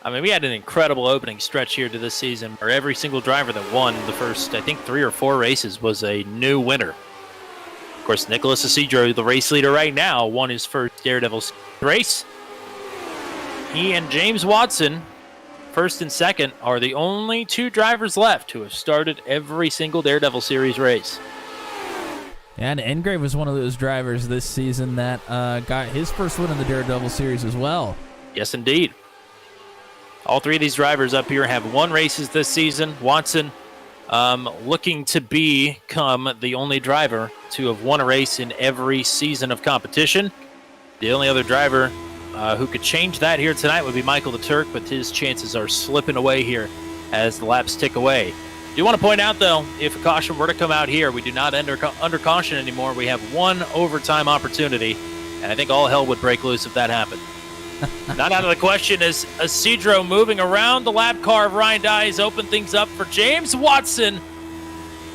I mean, we had an incredible opening stretch here to this season where every single driver that won the first, I think, 3 or 4 races was a new winner. Of course, Nicholas Isidro, the race leader right now, won his first Daredevil race. He and James Watson, first and second, are the only 2 drivers left who have started every single Daredevil Series race. And Engrave was one of those drivers this season that got his first win in the Daredevil Series as well. Yes, indeed. All three of these drivers up here have won races this season. Watson looking to become the only driver to have won a race in every season of competition. The only other driver who could change that here tonight would be Michael the Turk, but his chances are slipping away here as the laps tick away. Do want to point out, though, if a caution were to come out here, we do not enter under caution anymore. We have one overtime opportunity, and I think all hell would break loose if that happened. Not out of the question is Isidro moving around the lap car of Ryan Dye's open things up for James Watson.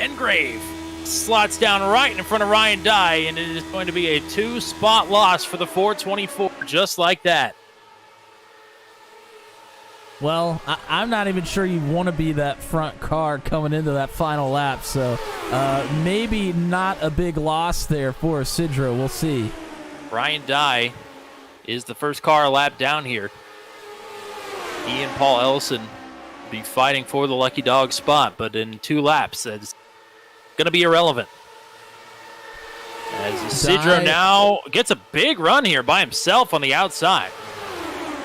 Engrave slots down right in front of Ryan Dye, and it is going to be a 2-spot loss for the 424, just like that. Well, I'm not even sure you want to be that front car coming into that final lap, so maybe not a big loss there for Isidro. We'll see. Ryan Dye is the first car lap down here. He and Paul Ellison be fighting for the lucky dog spot, but in 2 laps, that's going to be irrelevant. As Isidro now gets a big run here by himself on the outside.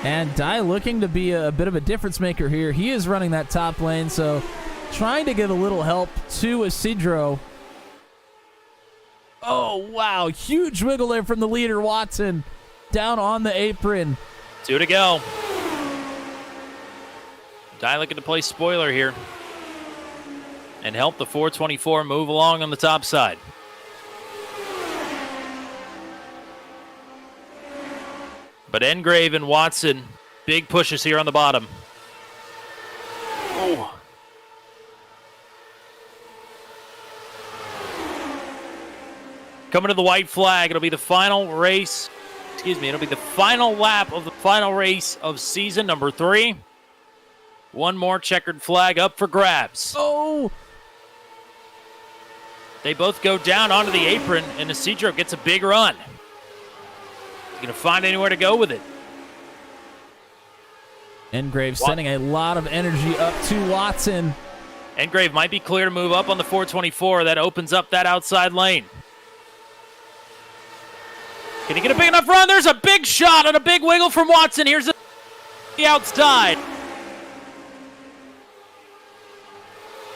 And Dye looking to be a bit of a difference maker here. He is running that top lane, so trying to give a little help to Isidro. Oh, wow. Huge wiggle there from the leader, Watson, down on the apron. 2 to go. Dye looking to play spoiler here and help the 424 move along on the top side. But Engrave and Watson, big pushes here on the bottom. Oh. Coming to the white flag, it'll be the final race. It'll be the final lap of the final race of season number 3. One more checkered flag up for grabs. Oh! They both go down onto the apron, and Isidro gets a big run. He's going to find anywhere to go with it. Engrave sending a lot of energy up to Watson. Engrave might be clear to move up on the 424. That opens up that outside lane. Can he get a big enough run? There's a big shot and a big wiggle from Watson. Here's the outside.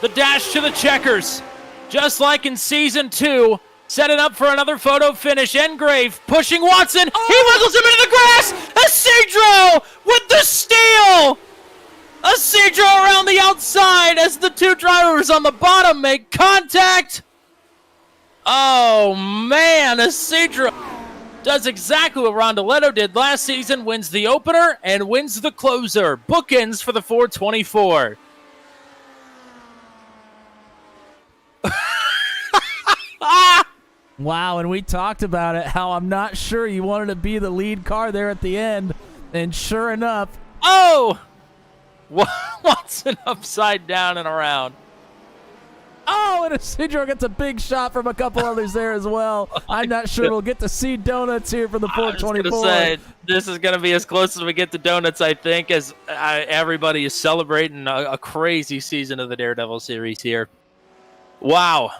The dash to the checkers. Just like in Season 2. Setting up for another photo finish. Engrave pushing Watson. Oh. He wiggles him into the grass. Isidro with the steal. Isidro around the outside as the 2 drivers on the bottom make contact. Oh, man. Isidro does exactly what Rondoletto did last season. Wins the opener and wins the closer. Bookends for the 424. Wow, and we talked about it, how I'm not sure you wanted to be the lead car there at the end, and sure enough... Oh! Watson upside down and around. Oh, and Isidro gets a big shot from a couple others there as well. I'm not sure we'll get to see donuts here for the 424. I was going to say, this is going to be as close as we get to donuts, I think, as everybody is celebrating a crazy season of the Daredevil series here. Wow.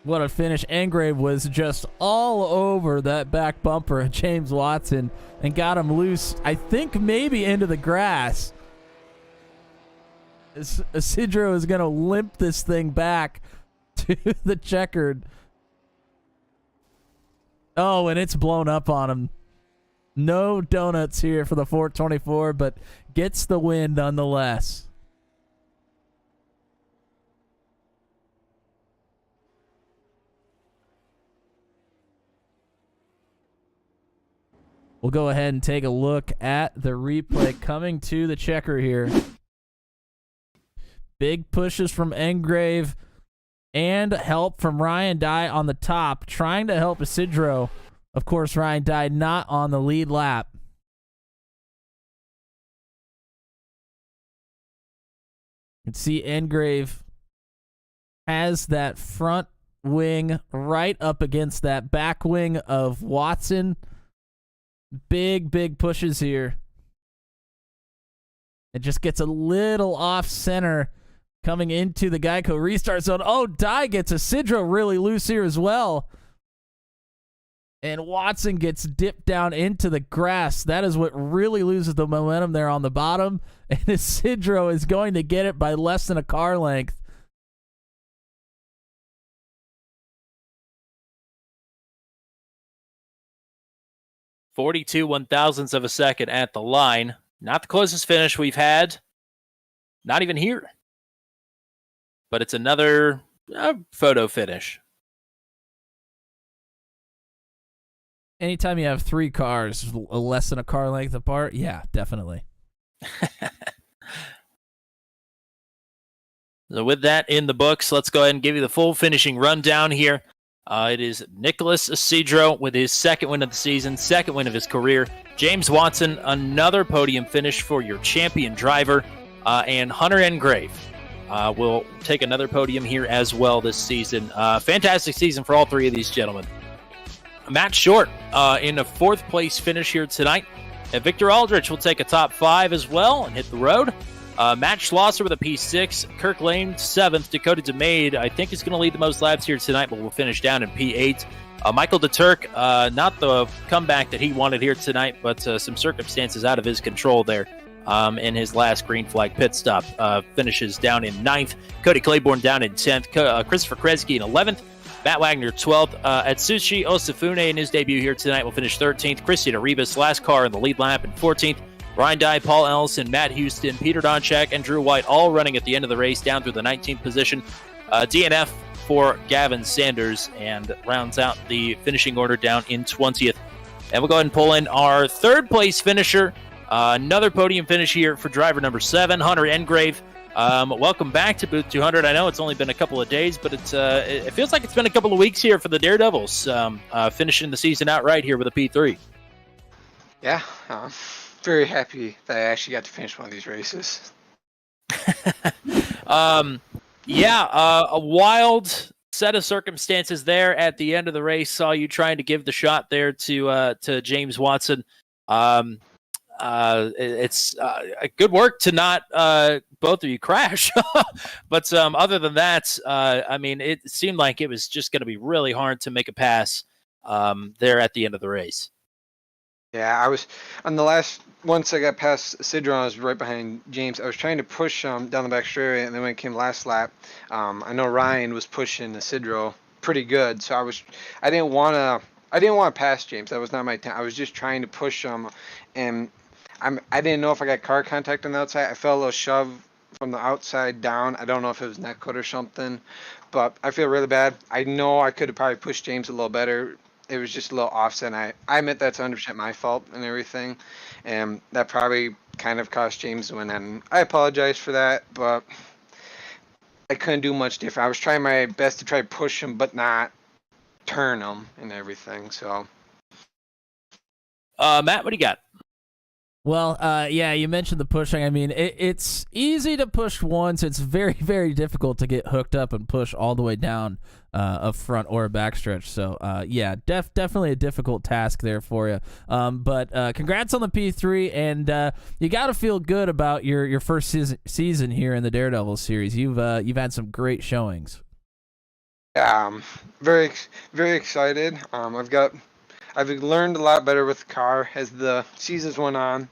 What a finish. Engrave was just all over that back bumper of James Watson and got him loose, I think maybe into the grass. Isidro is going to limp this thing back to the checkered. Oh, and it's blown up on him. No donuts here for the 424, but gets the win nonetheless. We'll go ahead and take a look at the replay coming to the checker here. Big pushes from Engrave and help from Ryan Dye on the top, trying to help Isidro. Of course, Ryan Dye not on the lead lap. You can see Engrave has that front wing right up against that back wing of Watson. Big pushes here. It just gets a little off center coming into the Geico restart zone. Oh, Dye gets Isidro really loose here as well. And Watson gets dipped down into the grass. That is what really loses the momentum there on the bottom. And Isidro is going to get it by less than a car length. .42 one-thousandths of a second at the line. Not the closest finish we've had. Not even here. But it's another photo finish. Anytime you have three cars less than a car length apart, yeah, definitely. So with that in the books, let's go ahead and give you the full finishing rundown here. It is Nicholas Isidro with his second win of the season, second win of his career. James Watson, another podium finish for your champion driver. And Hunter Engrave will take another podium here as well this season. Fantastic season for all three of these gentlemen. Matt Short in a fourth place finish here tonight. And Victor Aldrich will take a top 5 as well and hit the road. Matt Schlosser with a P6. Kirk Lane 7th. Dakota DeMade, I think, is going to lead the most laps here tonight, but will finish down in P8. Michael DeTurk, not the comeback that he wanted here tonight, but some circumstances out of his control there in his last green flag pit stop. Finishes down in 9th. Cody Claiborne down in 10th. Christopher Kresge in 11th. Matt Wagner 12th. Atsushi Osafune in his debut here tonight will finish 13th. Christian Arribas, last car in the lead lap, in 14th. Ryan Dye, Paul Ellison, Matt Houston, Peter Donchak, and Drew White all running at the end of the race down through the 19th position. DNF for Gavin Sanders and rounds out the finishing order down in 20th. And we'll go ahead and pull in our third place finisher. Another podium finish here for driver number 7, Hunter Engrave. Welcome back to Booth 200. I know it's only been a couple of days, but it feels like it's been a couple of weeks here for the Daredevils, finishing the season out right here with a P3. Yeah, very happy that I actually got to finish one of these races. A wild set of circumstances there at the end of the race. Saw you trying to give the shot there to James Watson. It's good work to not both of you crash. But other than that, I mean, it seemed like it was just going to be really hard to make a pass there at the end of the race. Yeah, I was on the last. Once I got past Sidron, I was right behind James. I was trying to push down the back straightaway, and then when it came last lap, I know Ryan was pushing Isidro pretty good, so I didn't want to pass James. That was not my time. I was just trying to push him, and I didn't know if I got car contact on the outside. I felt a little shove from the outside down. I don't know if it was neck cut or something, but I feel really bad. I know I could have probably pushed James a little better. It was just a little offset. I admit that's 100% my fault and everything, and that probably kind of cost James the win, and I apologize for that, but I couldn't do much different. I was trying my best to try to push him, but not turn him and everything, so. Matt, what do you got? Well, yeah, you mentioned the pushing. I mean, it's easy to push once. It's very, very difficult to get hooked up and push all the way down a front or a backstretch. So, yeah, definitely a difficult task there for you. But congrats on the P3, and you got to feel good about your first season here in the Daredevil series. You've had some great showings. Yeah, I'm very, very excited. I've learned a lot better with the car as the seasons went on.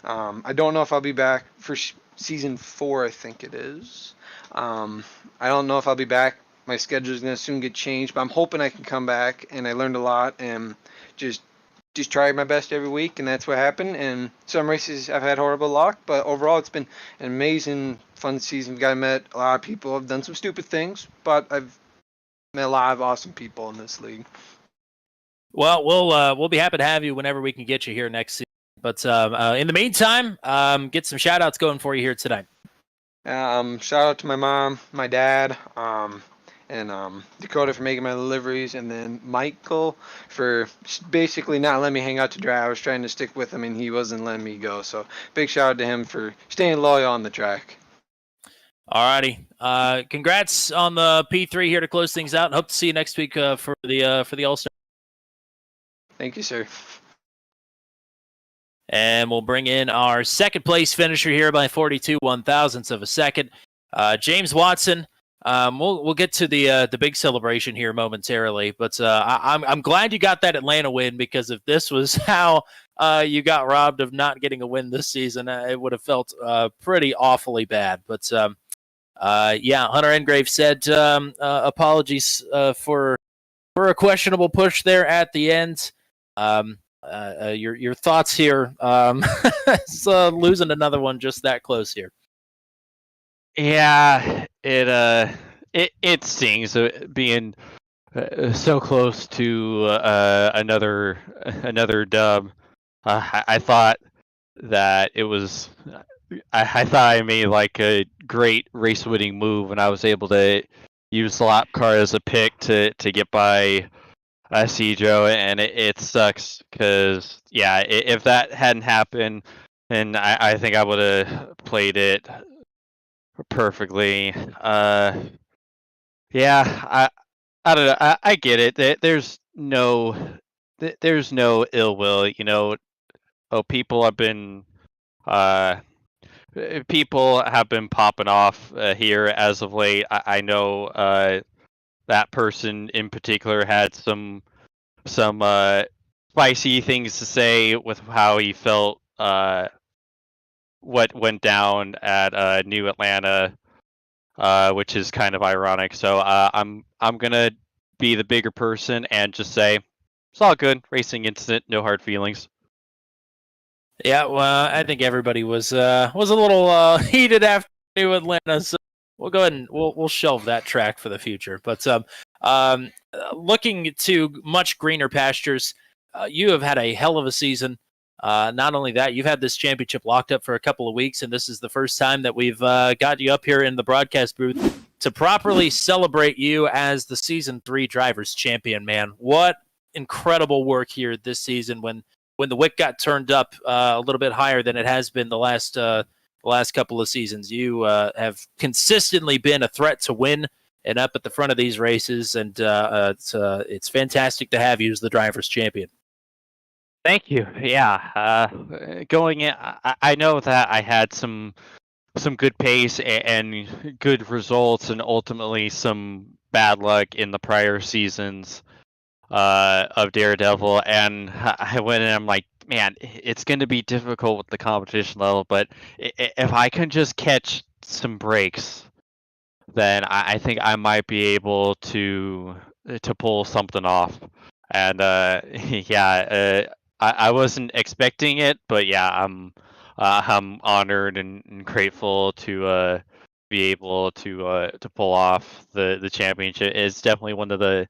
I don't know if I'll be back for season 4, I think it is. I don't know if I'll be back. My schedule is going to soon get changed, but I'm hoping I can come back, and I learned a lot and just try my best every week, and that's what happened. And some races I've had horrible luck, but overall it's been an amazing, fun season. I met a lot of people. I've done some stupid things, but I've met a lot of awesome people in this league. Well, we'll be happy to have you whenever we can get you here next season. But in the meantime, get some shout-outs going for you here tonight. Shout out to my mom, my dad, and Dakota for making my deliveries, and then Michael for basically not letting me hang out to dry. I was trying to stick with him, and he wasn't letting me go. So big shout out to him for staying loyal on the track. Alrighty. Congrats on the P3 here to close things out, and hope to see you next week for the All-Star. Thank you, sir. And we'll bring in our second place finisher here by 42 one-thousandths of a second. James Watson. We'll get to the big celebration here momentarily, but I'm glad you got that Atlanta win, because if this was how you got robbed of not getting a win this season, it would have felt pretty awfully bad. But yeah, Hunter Engrave said apologies for a questionable push there at the end. Your thoughts here? Losing another one just that close here. Yeah, it stings being so close to another dub. I thought that it was. I thought I made like a great race winning move when I was able to use the lap car as a pick to get by Cedro, and it sucks because if that hadn't happened, then I think I would have played it perfectly. Yeah, I don't know. I get it. There's no ill will. You know, people have been popping off here as of late. I know that person in particular had some spicy things to say with how he felt what went down at New Atlanta, which is kind of ironic. So I'm gonna be the bigger person and just say it's all good. Racing incident, no hard feelings. Yeah, well, I think everybody was a little heated after New Atlanta, so we'll go ahead and we'll shelve that track for the future. But looking to much greener pastures, you have had a hell of a season. Not only that, you've had this championship locked up for a couple of weeks, and this is the first time that we've got you up here in the broadcast booth to properly celebrate you as the Season 3 Drivers Champion, man. What incredible work here this season when the wick got turned up a little bit higher than it has been the last couple of seasons. You have consistently been a threat to win and up at the front of these races, and it's fantastic to have you as the Drivers Champion. Thank you. Yeah, going in, I know that I had some good pace and good results, and ultimately some bad luck in the prior seasons of Daredevil, and I went in. I'm like, man, it's going to be difficult with the competition level, but if I can just catch some breaks, then I think I might be able to pull something off. And yeah. I wasn't expecting it, but yeah, I'm honored and grateful to be able to pull off the championship. It's definitely one of the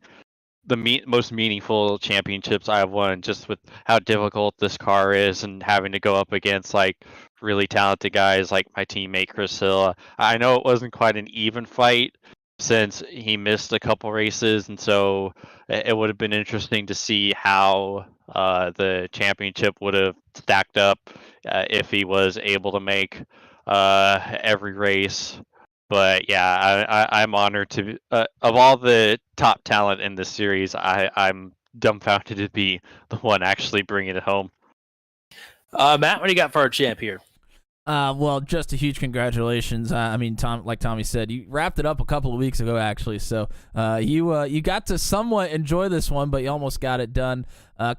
most meaningful championships I've won, just with how difficult this car is and having to go up against like really talented guys like my teammate Chris Hill. I know it wasn't quite an even fight since he missed a couple races, and so it would have been interesting to see how the championship would have stacked up if he was able to make every race. But yeah, I'm honored to of all the top talent in this series, I'm dumbfounded to be the one actually bringing it home. Matt, what do you got for our champ here? Well, just a huge congratulations. I mean, like Tommy said, you wrapped it up a couple of weeks ago, actually. So you got to somewhat enjoy this one, but you almost got it done.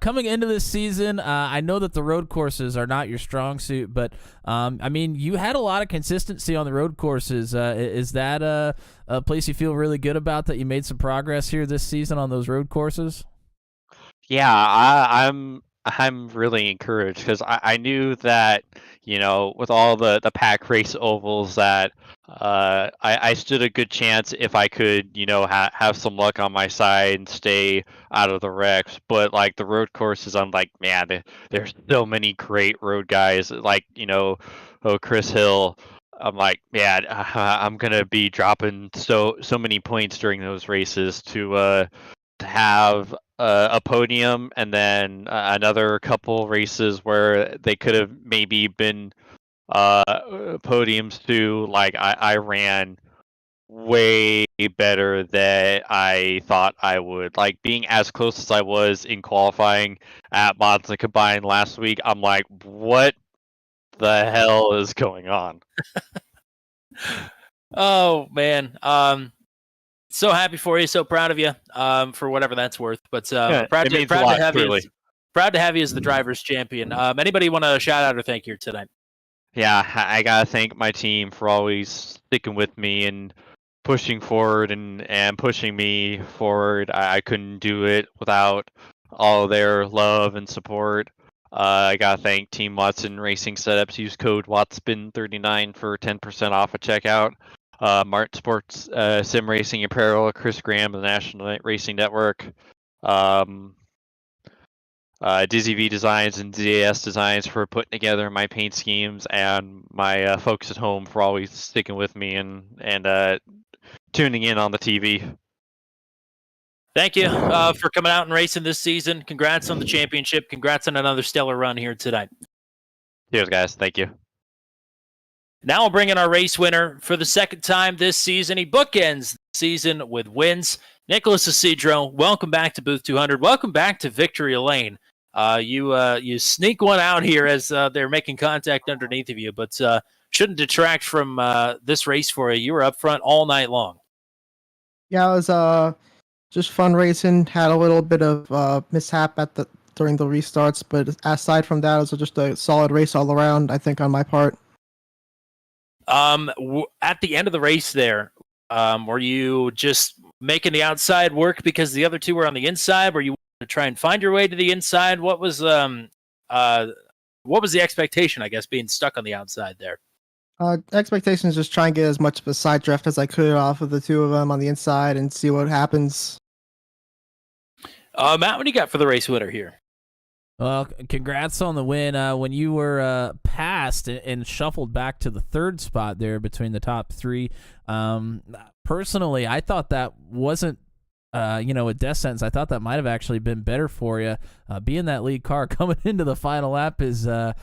Coming into this season, I know that the road courses are not your strong suit, but I mean, you had a lot of consistency on the road courses. Is that a place you feel really good about, that you made some progress here this season on those road courses? Yeah, I'm really encouraged because I knew that, you know, with all the pack race ovals that I stood a good chance if I could, you know, have some luck on my side and stay out of the wrecks. But like the road courses, I'm like, man, there's so many great road guys. Like, you know, Chris Hill. I'm like, man, I'm gonna be dropping so many points during those races to have a podium, and then another couple races where they could have maybe been podiums too. Like I ran way better than I thought I would. Like being as close as I was in qualifying at Monza Combined last week, I'm like, what the hell is going on? Oh man, so happy for you, so proud of you, for whatever that's worth. But proud it means a lot, truly. Proud to have you as the drivers' champion. Anybody want to shout out or thank you tonight? Yeah, I gotta thank my team for always sticking with me and pushing forward and pushing me forward. I couldn't do it without all their love and support. I gotta thank Team Watson Racing Setups. Use code WATSPIN39 for 10% off at checkout. Mart Sports Sim Racing Apparel, Chris Graham of the National Racing Network. Dizzy V Designs and DAS Designs for putting together my paint schemes, and my folks at home for always sticking with me and tuning in on the TV. Thank you for coming out and racing this season. Congrats on the championship. Congrats on another stellar run here tonight. Cheers, guys. Thank you. Now we'll bring in our race winner for the second time this season. He bookends the season with wins. Nicholas Isidro, welcome back to Booth 200. Welcome back to Victory Lane. You sneak one out here as they're making contact underneath of you, but shouldn't detract from this race for you. You were up front all night long. Yeah, it was just fun racing. Had a little bit of mishap during the restarts, but aside from that, it was just a solid race all around, I think, on my part. At the end of the race there, were you just making the outside work because the other two were on the inside? Were you to try and find your way to the inside? What was the expectation, I guess, being stuck on the outside there? Expectation is just try and get as much of a side draft as I could off of the two of them on the inside and see what happens. Matt, what do you got for the race winner here? Well, congrats on the win. When you were passed and shuffled back to the third spot there between the top three, personally, I thought that wasn't a death sentence. I thought that might have actually been better for you. Being that lead car coming into the final lap is a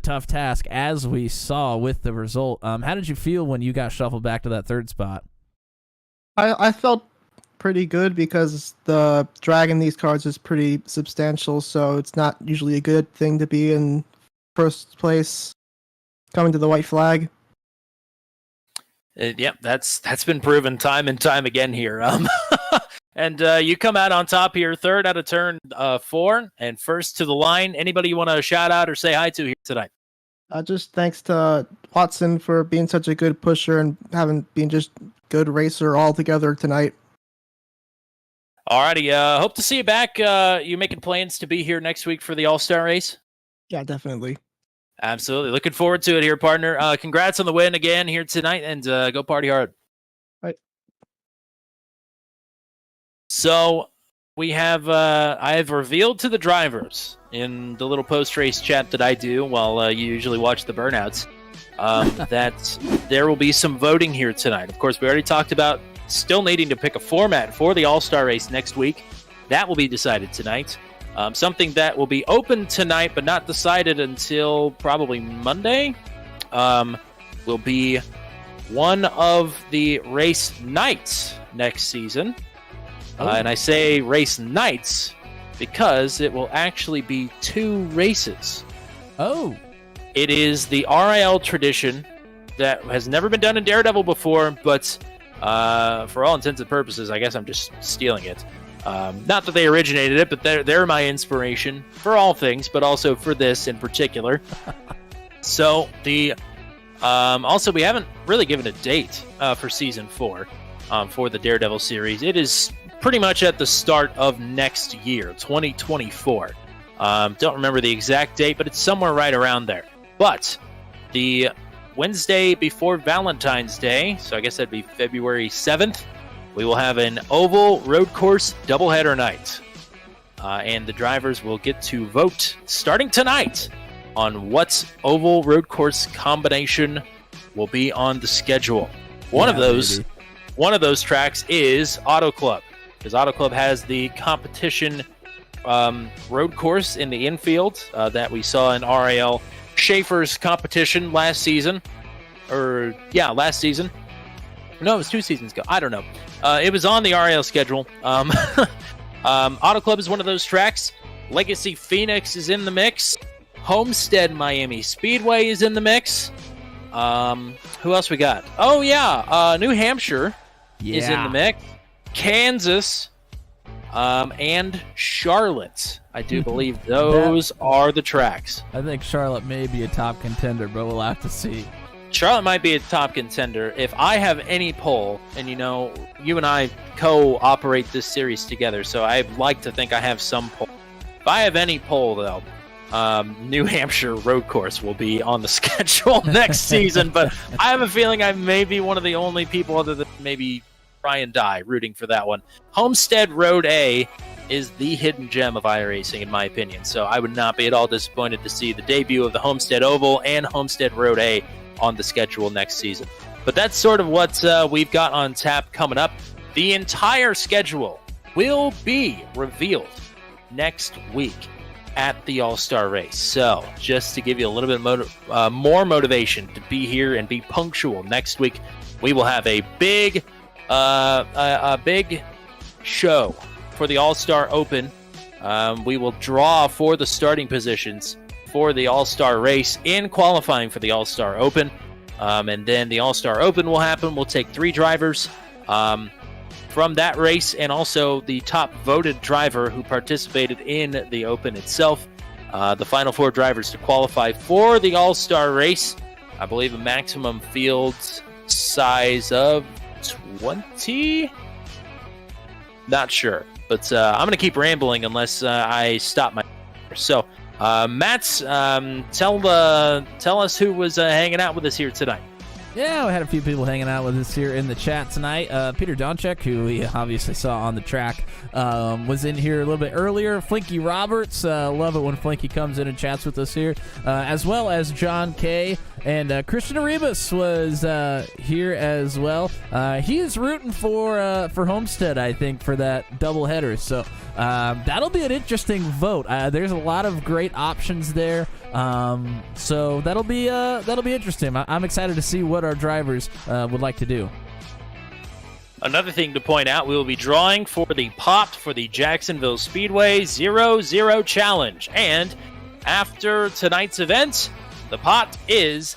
tough task, as we saw with the result. How did you feel when you got shuffled back to that third spot? I felt pretty good because the drag in these cars is pretty substantial, so it's not usually a good thing to be in first place coming to the white flag. Yep, that's been proven time and time again here. And you come out on top here, third out of turn 4, and first to the line. Anybody you want to shout out or say hi to here tonight? Just thanks to Watson for being such a good pusher and being just good racer altogether tonight. Alrighty, hope to see you back. You making plans to be here next week for the All-Star race? Yeah, definitely. Absolutely. Looking forward to it here, partner. Congrats on the win again here tonight, and go party hard. Right. So we have, I have revealed to the drivers in the little post-race chat that I do while you usually watch the burnouts, that there will be some voting here tonight. Of course, we already talked about still needing to pick a format for the All-Star race next week. That will be decided tonight. Something that will be open tonight but not decided until probably Monday will be one of the race nights next season. And I say race nights because it will actually be 2 races. Oh. It is the RIL tradition that has never been done in Daredevil before, but for all intents and purposes, I guess I'm just stealing it. Not that they originated it, but they're my inspiration for all things, but also for this in particular. So also we haven't really given a date for season 4 for the Daredevil series. It is pretty much at the start of next year, 2024. Don't remember the exact date, but it's somewhere right around there. But the Wednesday before Valentine's Day, so I guess that'd be February 7th, we will have an oval road course doubleheader night. And the drivers will get to vote starting tonight on what oval road course combination will be on the schedule. One of those tracks is Auto Club, because Auto Club has the competition road course in the infield that we saw in RAL Schaefer's competition last season. Last season. No, it was 2 seasons ago. I don't know. It was on the RAL schedule. Auto Club is one of those tracks. Legacy Phoenix is in the mix. Homestead Miami Speedway is in the mix. Who else we got? Oh, yeah. New Hampshire is in the mix. Kansas and Charlotte. I do believe those are the tracks. I think Charlotte may be a top contender, but we'll have to see. Charlotte might be a top contender. If I have any poll, and you and I co-operate this series together, so I'd like to think I have some poll. If I have any poll, though, New Hampshire road course will be on the schedule next season, but I have a feeling I may be one of the only people other than maybe Ryan Dye rooting for that one. Homestead Road A is the hidden gem of iRacing, in my opinion, so I would not be at all disappointed to see the debut of the Homestead Oval and Homestead Road A on the schedule next season. But that's sort of what we've got on tap coming up. The entire schedule will be revealed next week at the All-Star Race. So just to give you a little bit more motivation to be here and be punctual next week, we will have a big show for the All-Star Open. We will draw for the starting positions for the All-Star Race in qualifying for the All-Star Open. And then the All-Star Open will happen. We'll take 3 drivers from that race and also the top voted driver who participated in the Open itself. The final 4 drivers to qualify for the All-Star Race. I believe a maximum field size of 20? Not sure. But I'm going to keep rambling unless I stop my... So, Mats, tell us who was hanging out with us here tonight. Yeah, we had a few people hanging out with us here in the chat tonight. Peter Donchek, who we obviously saw on the track, was in here a little bit earlier. Flinky Roberts, love it when Flinky comes in and chats with us here, as well as John Kay. And Christian Arribas was here as well. He is rooting for Homestead, I think, for that doubleheader. So that'll be an interesting vote. There's a lot of great options there. So that'll be interesting. I'm excited to see what our drivers would like to do. Another thing to point out, we will be drawing for the pot for the Jacksonville Speedway Zero-Zero Challenge. And after tonight's event, the pot is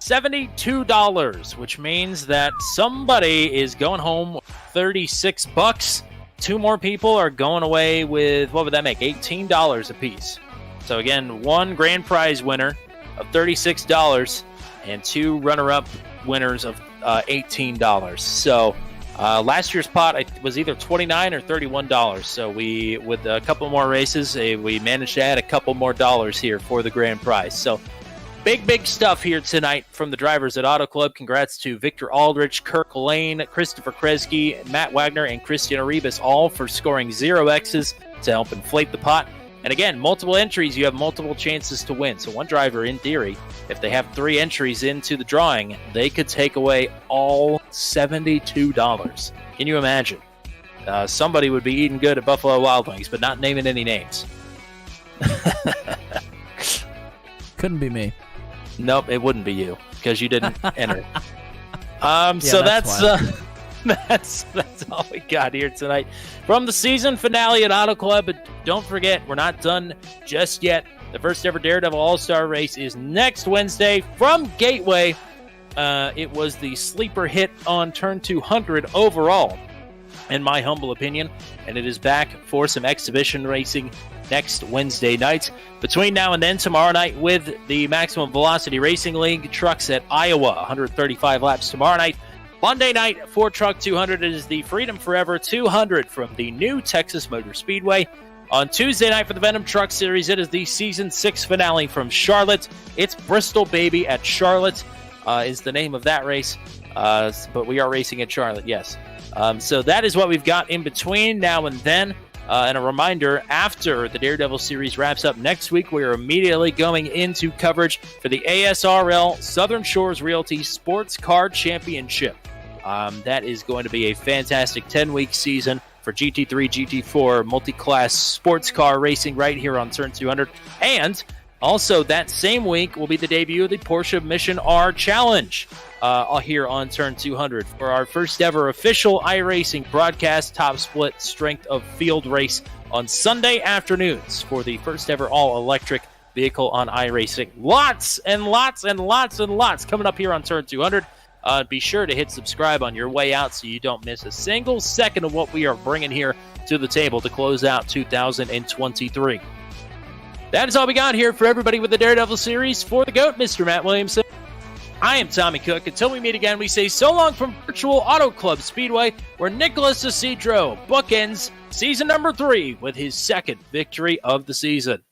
$72, which means that somebody is going home with $36. 2 more people are going away with, what would that make, $18 apiece. So again, 1 grand prize winner of $36 and 2 runner-up winners of $18. So last year's pot was either $29 or $31. So we, with a couple more races, we managed to add a couple more dollars here for the grand prize. So big stuff here tonight from the drivers at Auto Club. Congrats to Victor Aldrich, Kirk Lane, Christopher Kresge, Matt Wagner, and Christian Arribas, all for scoring 0 X's to help inflate the pot. And again, multiple entries, you have multiple chances to win. So one driver, in theory, if they have 3 entries into the drawing, they could take away all $72. Can you imagine? Somebody would be eating good at Buffalo Wild Wings, but not naming any names. Couldn't be me. Nope, it wouldn't be you, because you didn't enter. So that's all we got here tonight from the season finale at Auto Club. But don't forget, we're not done just yet. The first ever Daredevil All-Star Race is next Wednesday from Gateway. It was the sleeper hit on Turn 200 overall, in my humble opinion, and it is back for some exhibition racing next Wednesday night. Between now and then, tomorrow night with the Maximum Velocity Racing League trucks at Iowa, 135 laps tomorrow night. Monday night for Truck 200 is the Freedom Forever 200 from the new Texas Motor Speedway. On Tuesday night for the Venom Truck Series, it is the Season 6 finale from Charlotte. It's Bristol Baby at Charlotte is the name of that race, but we are racing at Charlotte, yes. So that is what we've got in between now and then. And a reminder, after the Daredevil series wraps up next week, we are immediately going into coverage for the ASRL Southern Shores Realty Sports Car Championship. That is going to be a fantastic 10-week season for GT3, GT4 multi-class sports car racing right here on Turn 200. And also that same week will be the debut of the Porsche Mission R Challenge here on Turn 200 for our first ever official iRacing broadcast top split strength of field race on Sunday afternoons for the first ever all-electric vehicle on iRacing. Lots and lots and lots and lots coming up here on Turn 200. Be sure to hit subscribe on your way out so you don't miss a single second of what we are bringing here to the table to close out 2023. That is all we got here for everybody with the Daredevil series. For the GOAT, Mr. Matt Williamson, I am Tommy Cook. Until we meet again, we say so long from Virtual Auto Club Speedway, where Nicholas Isidro bookends season number 3 with his second victory of the season.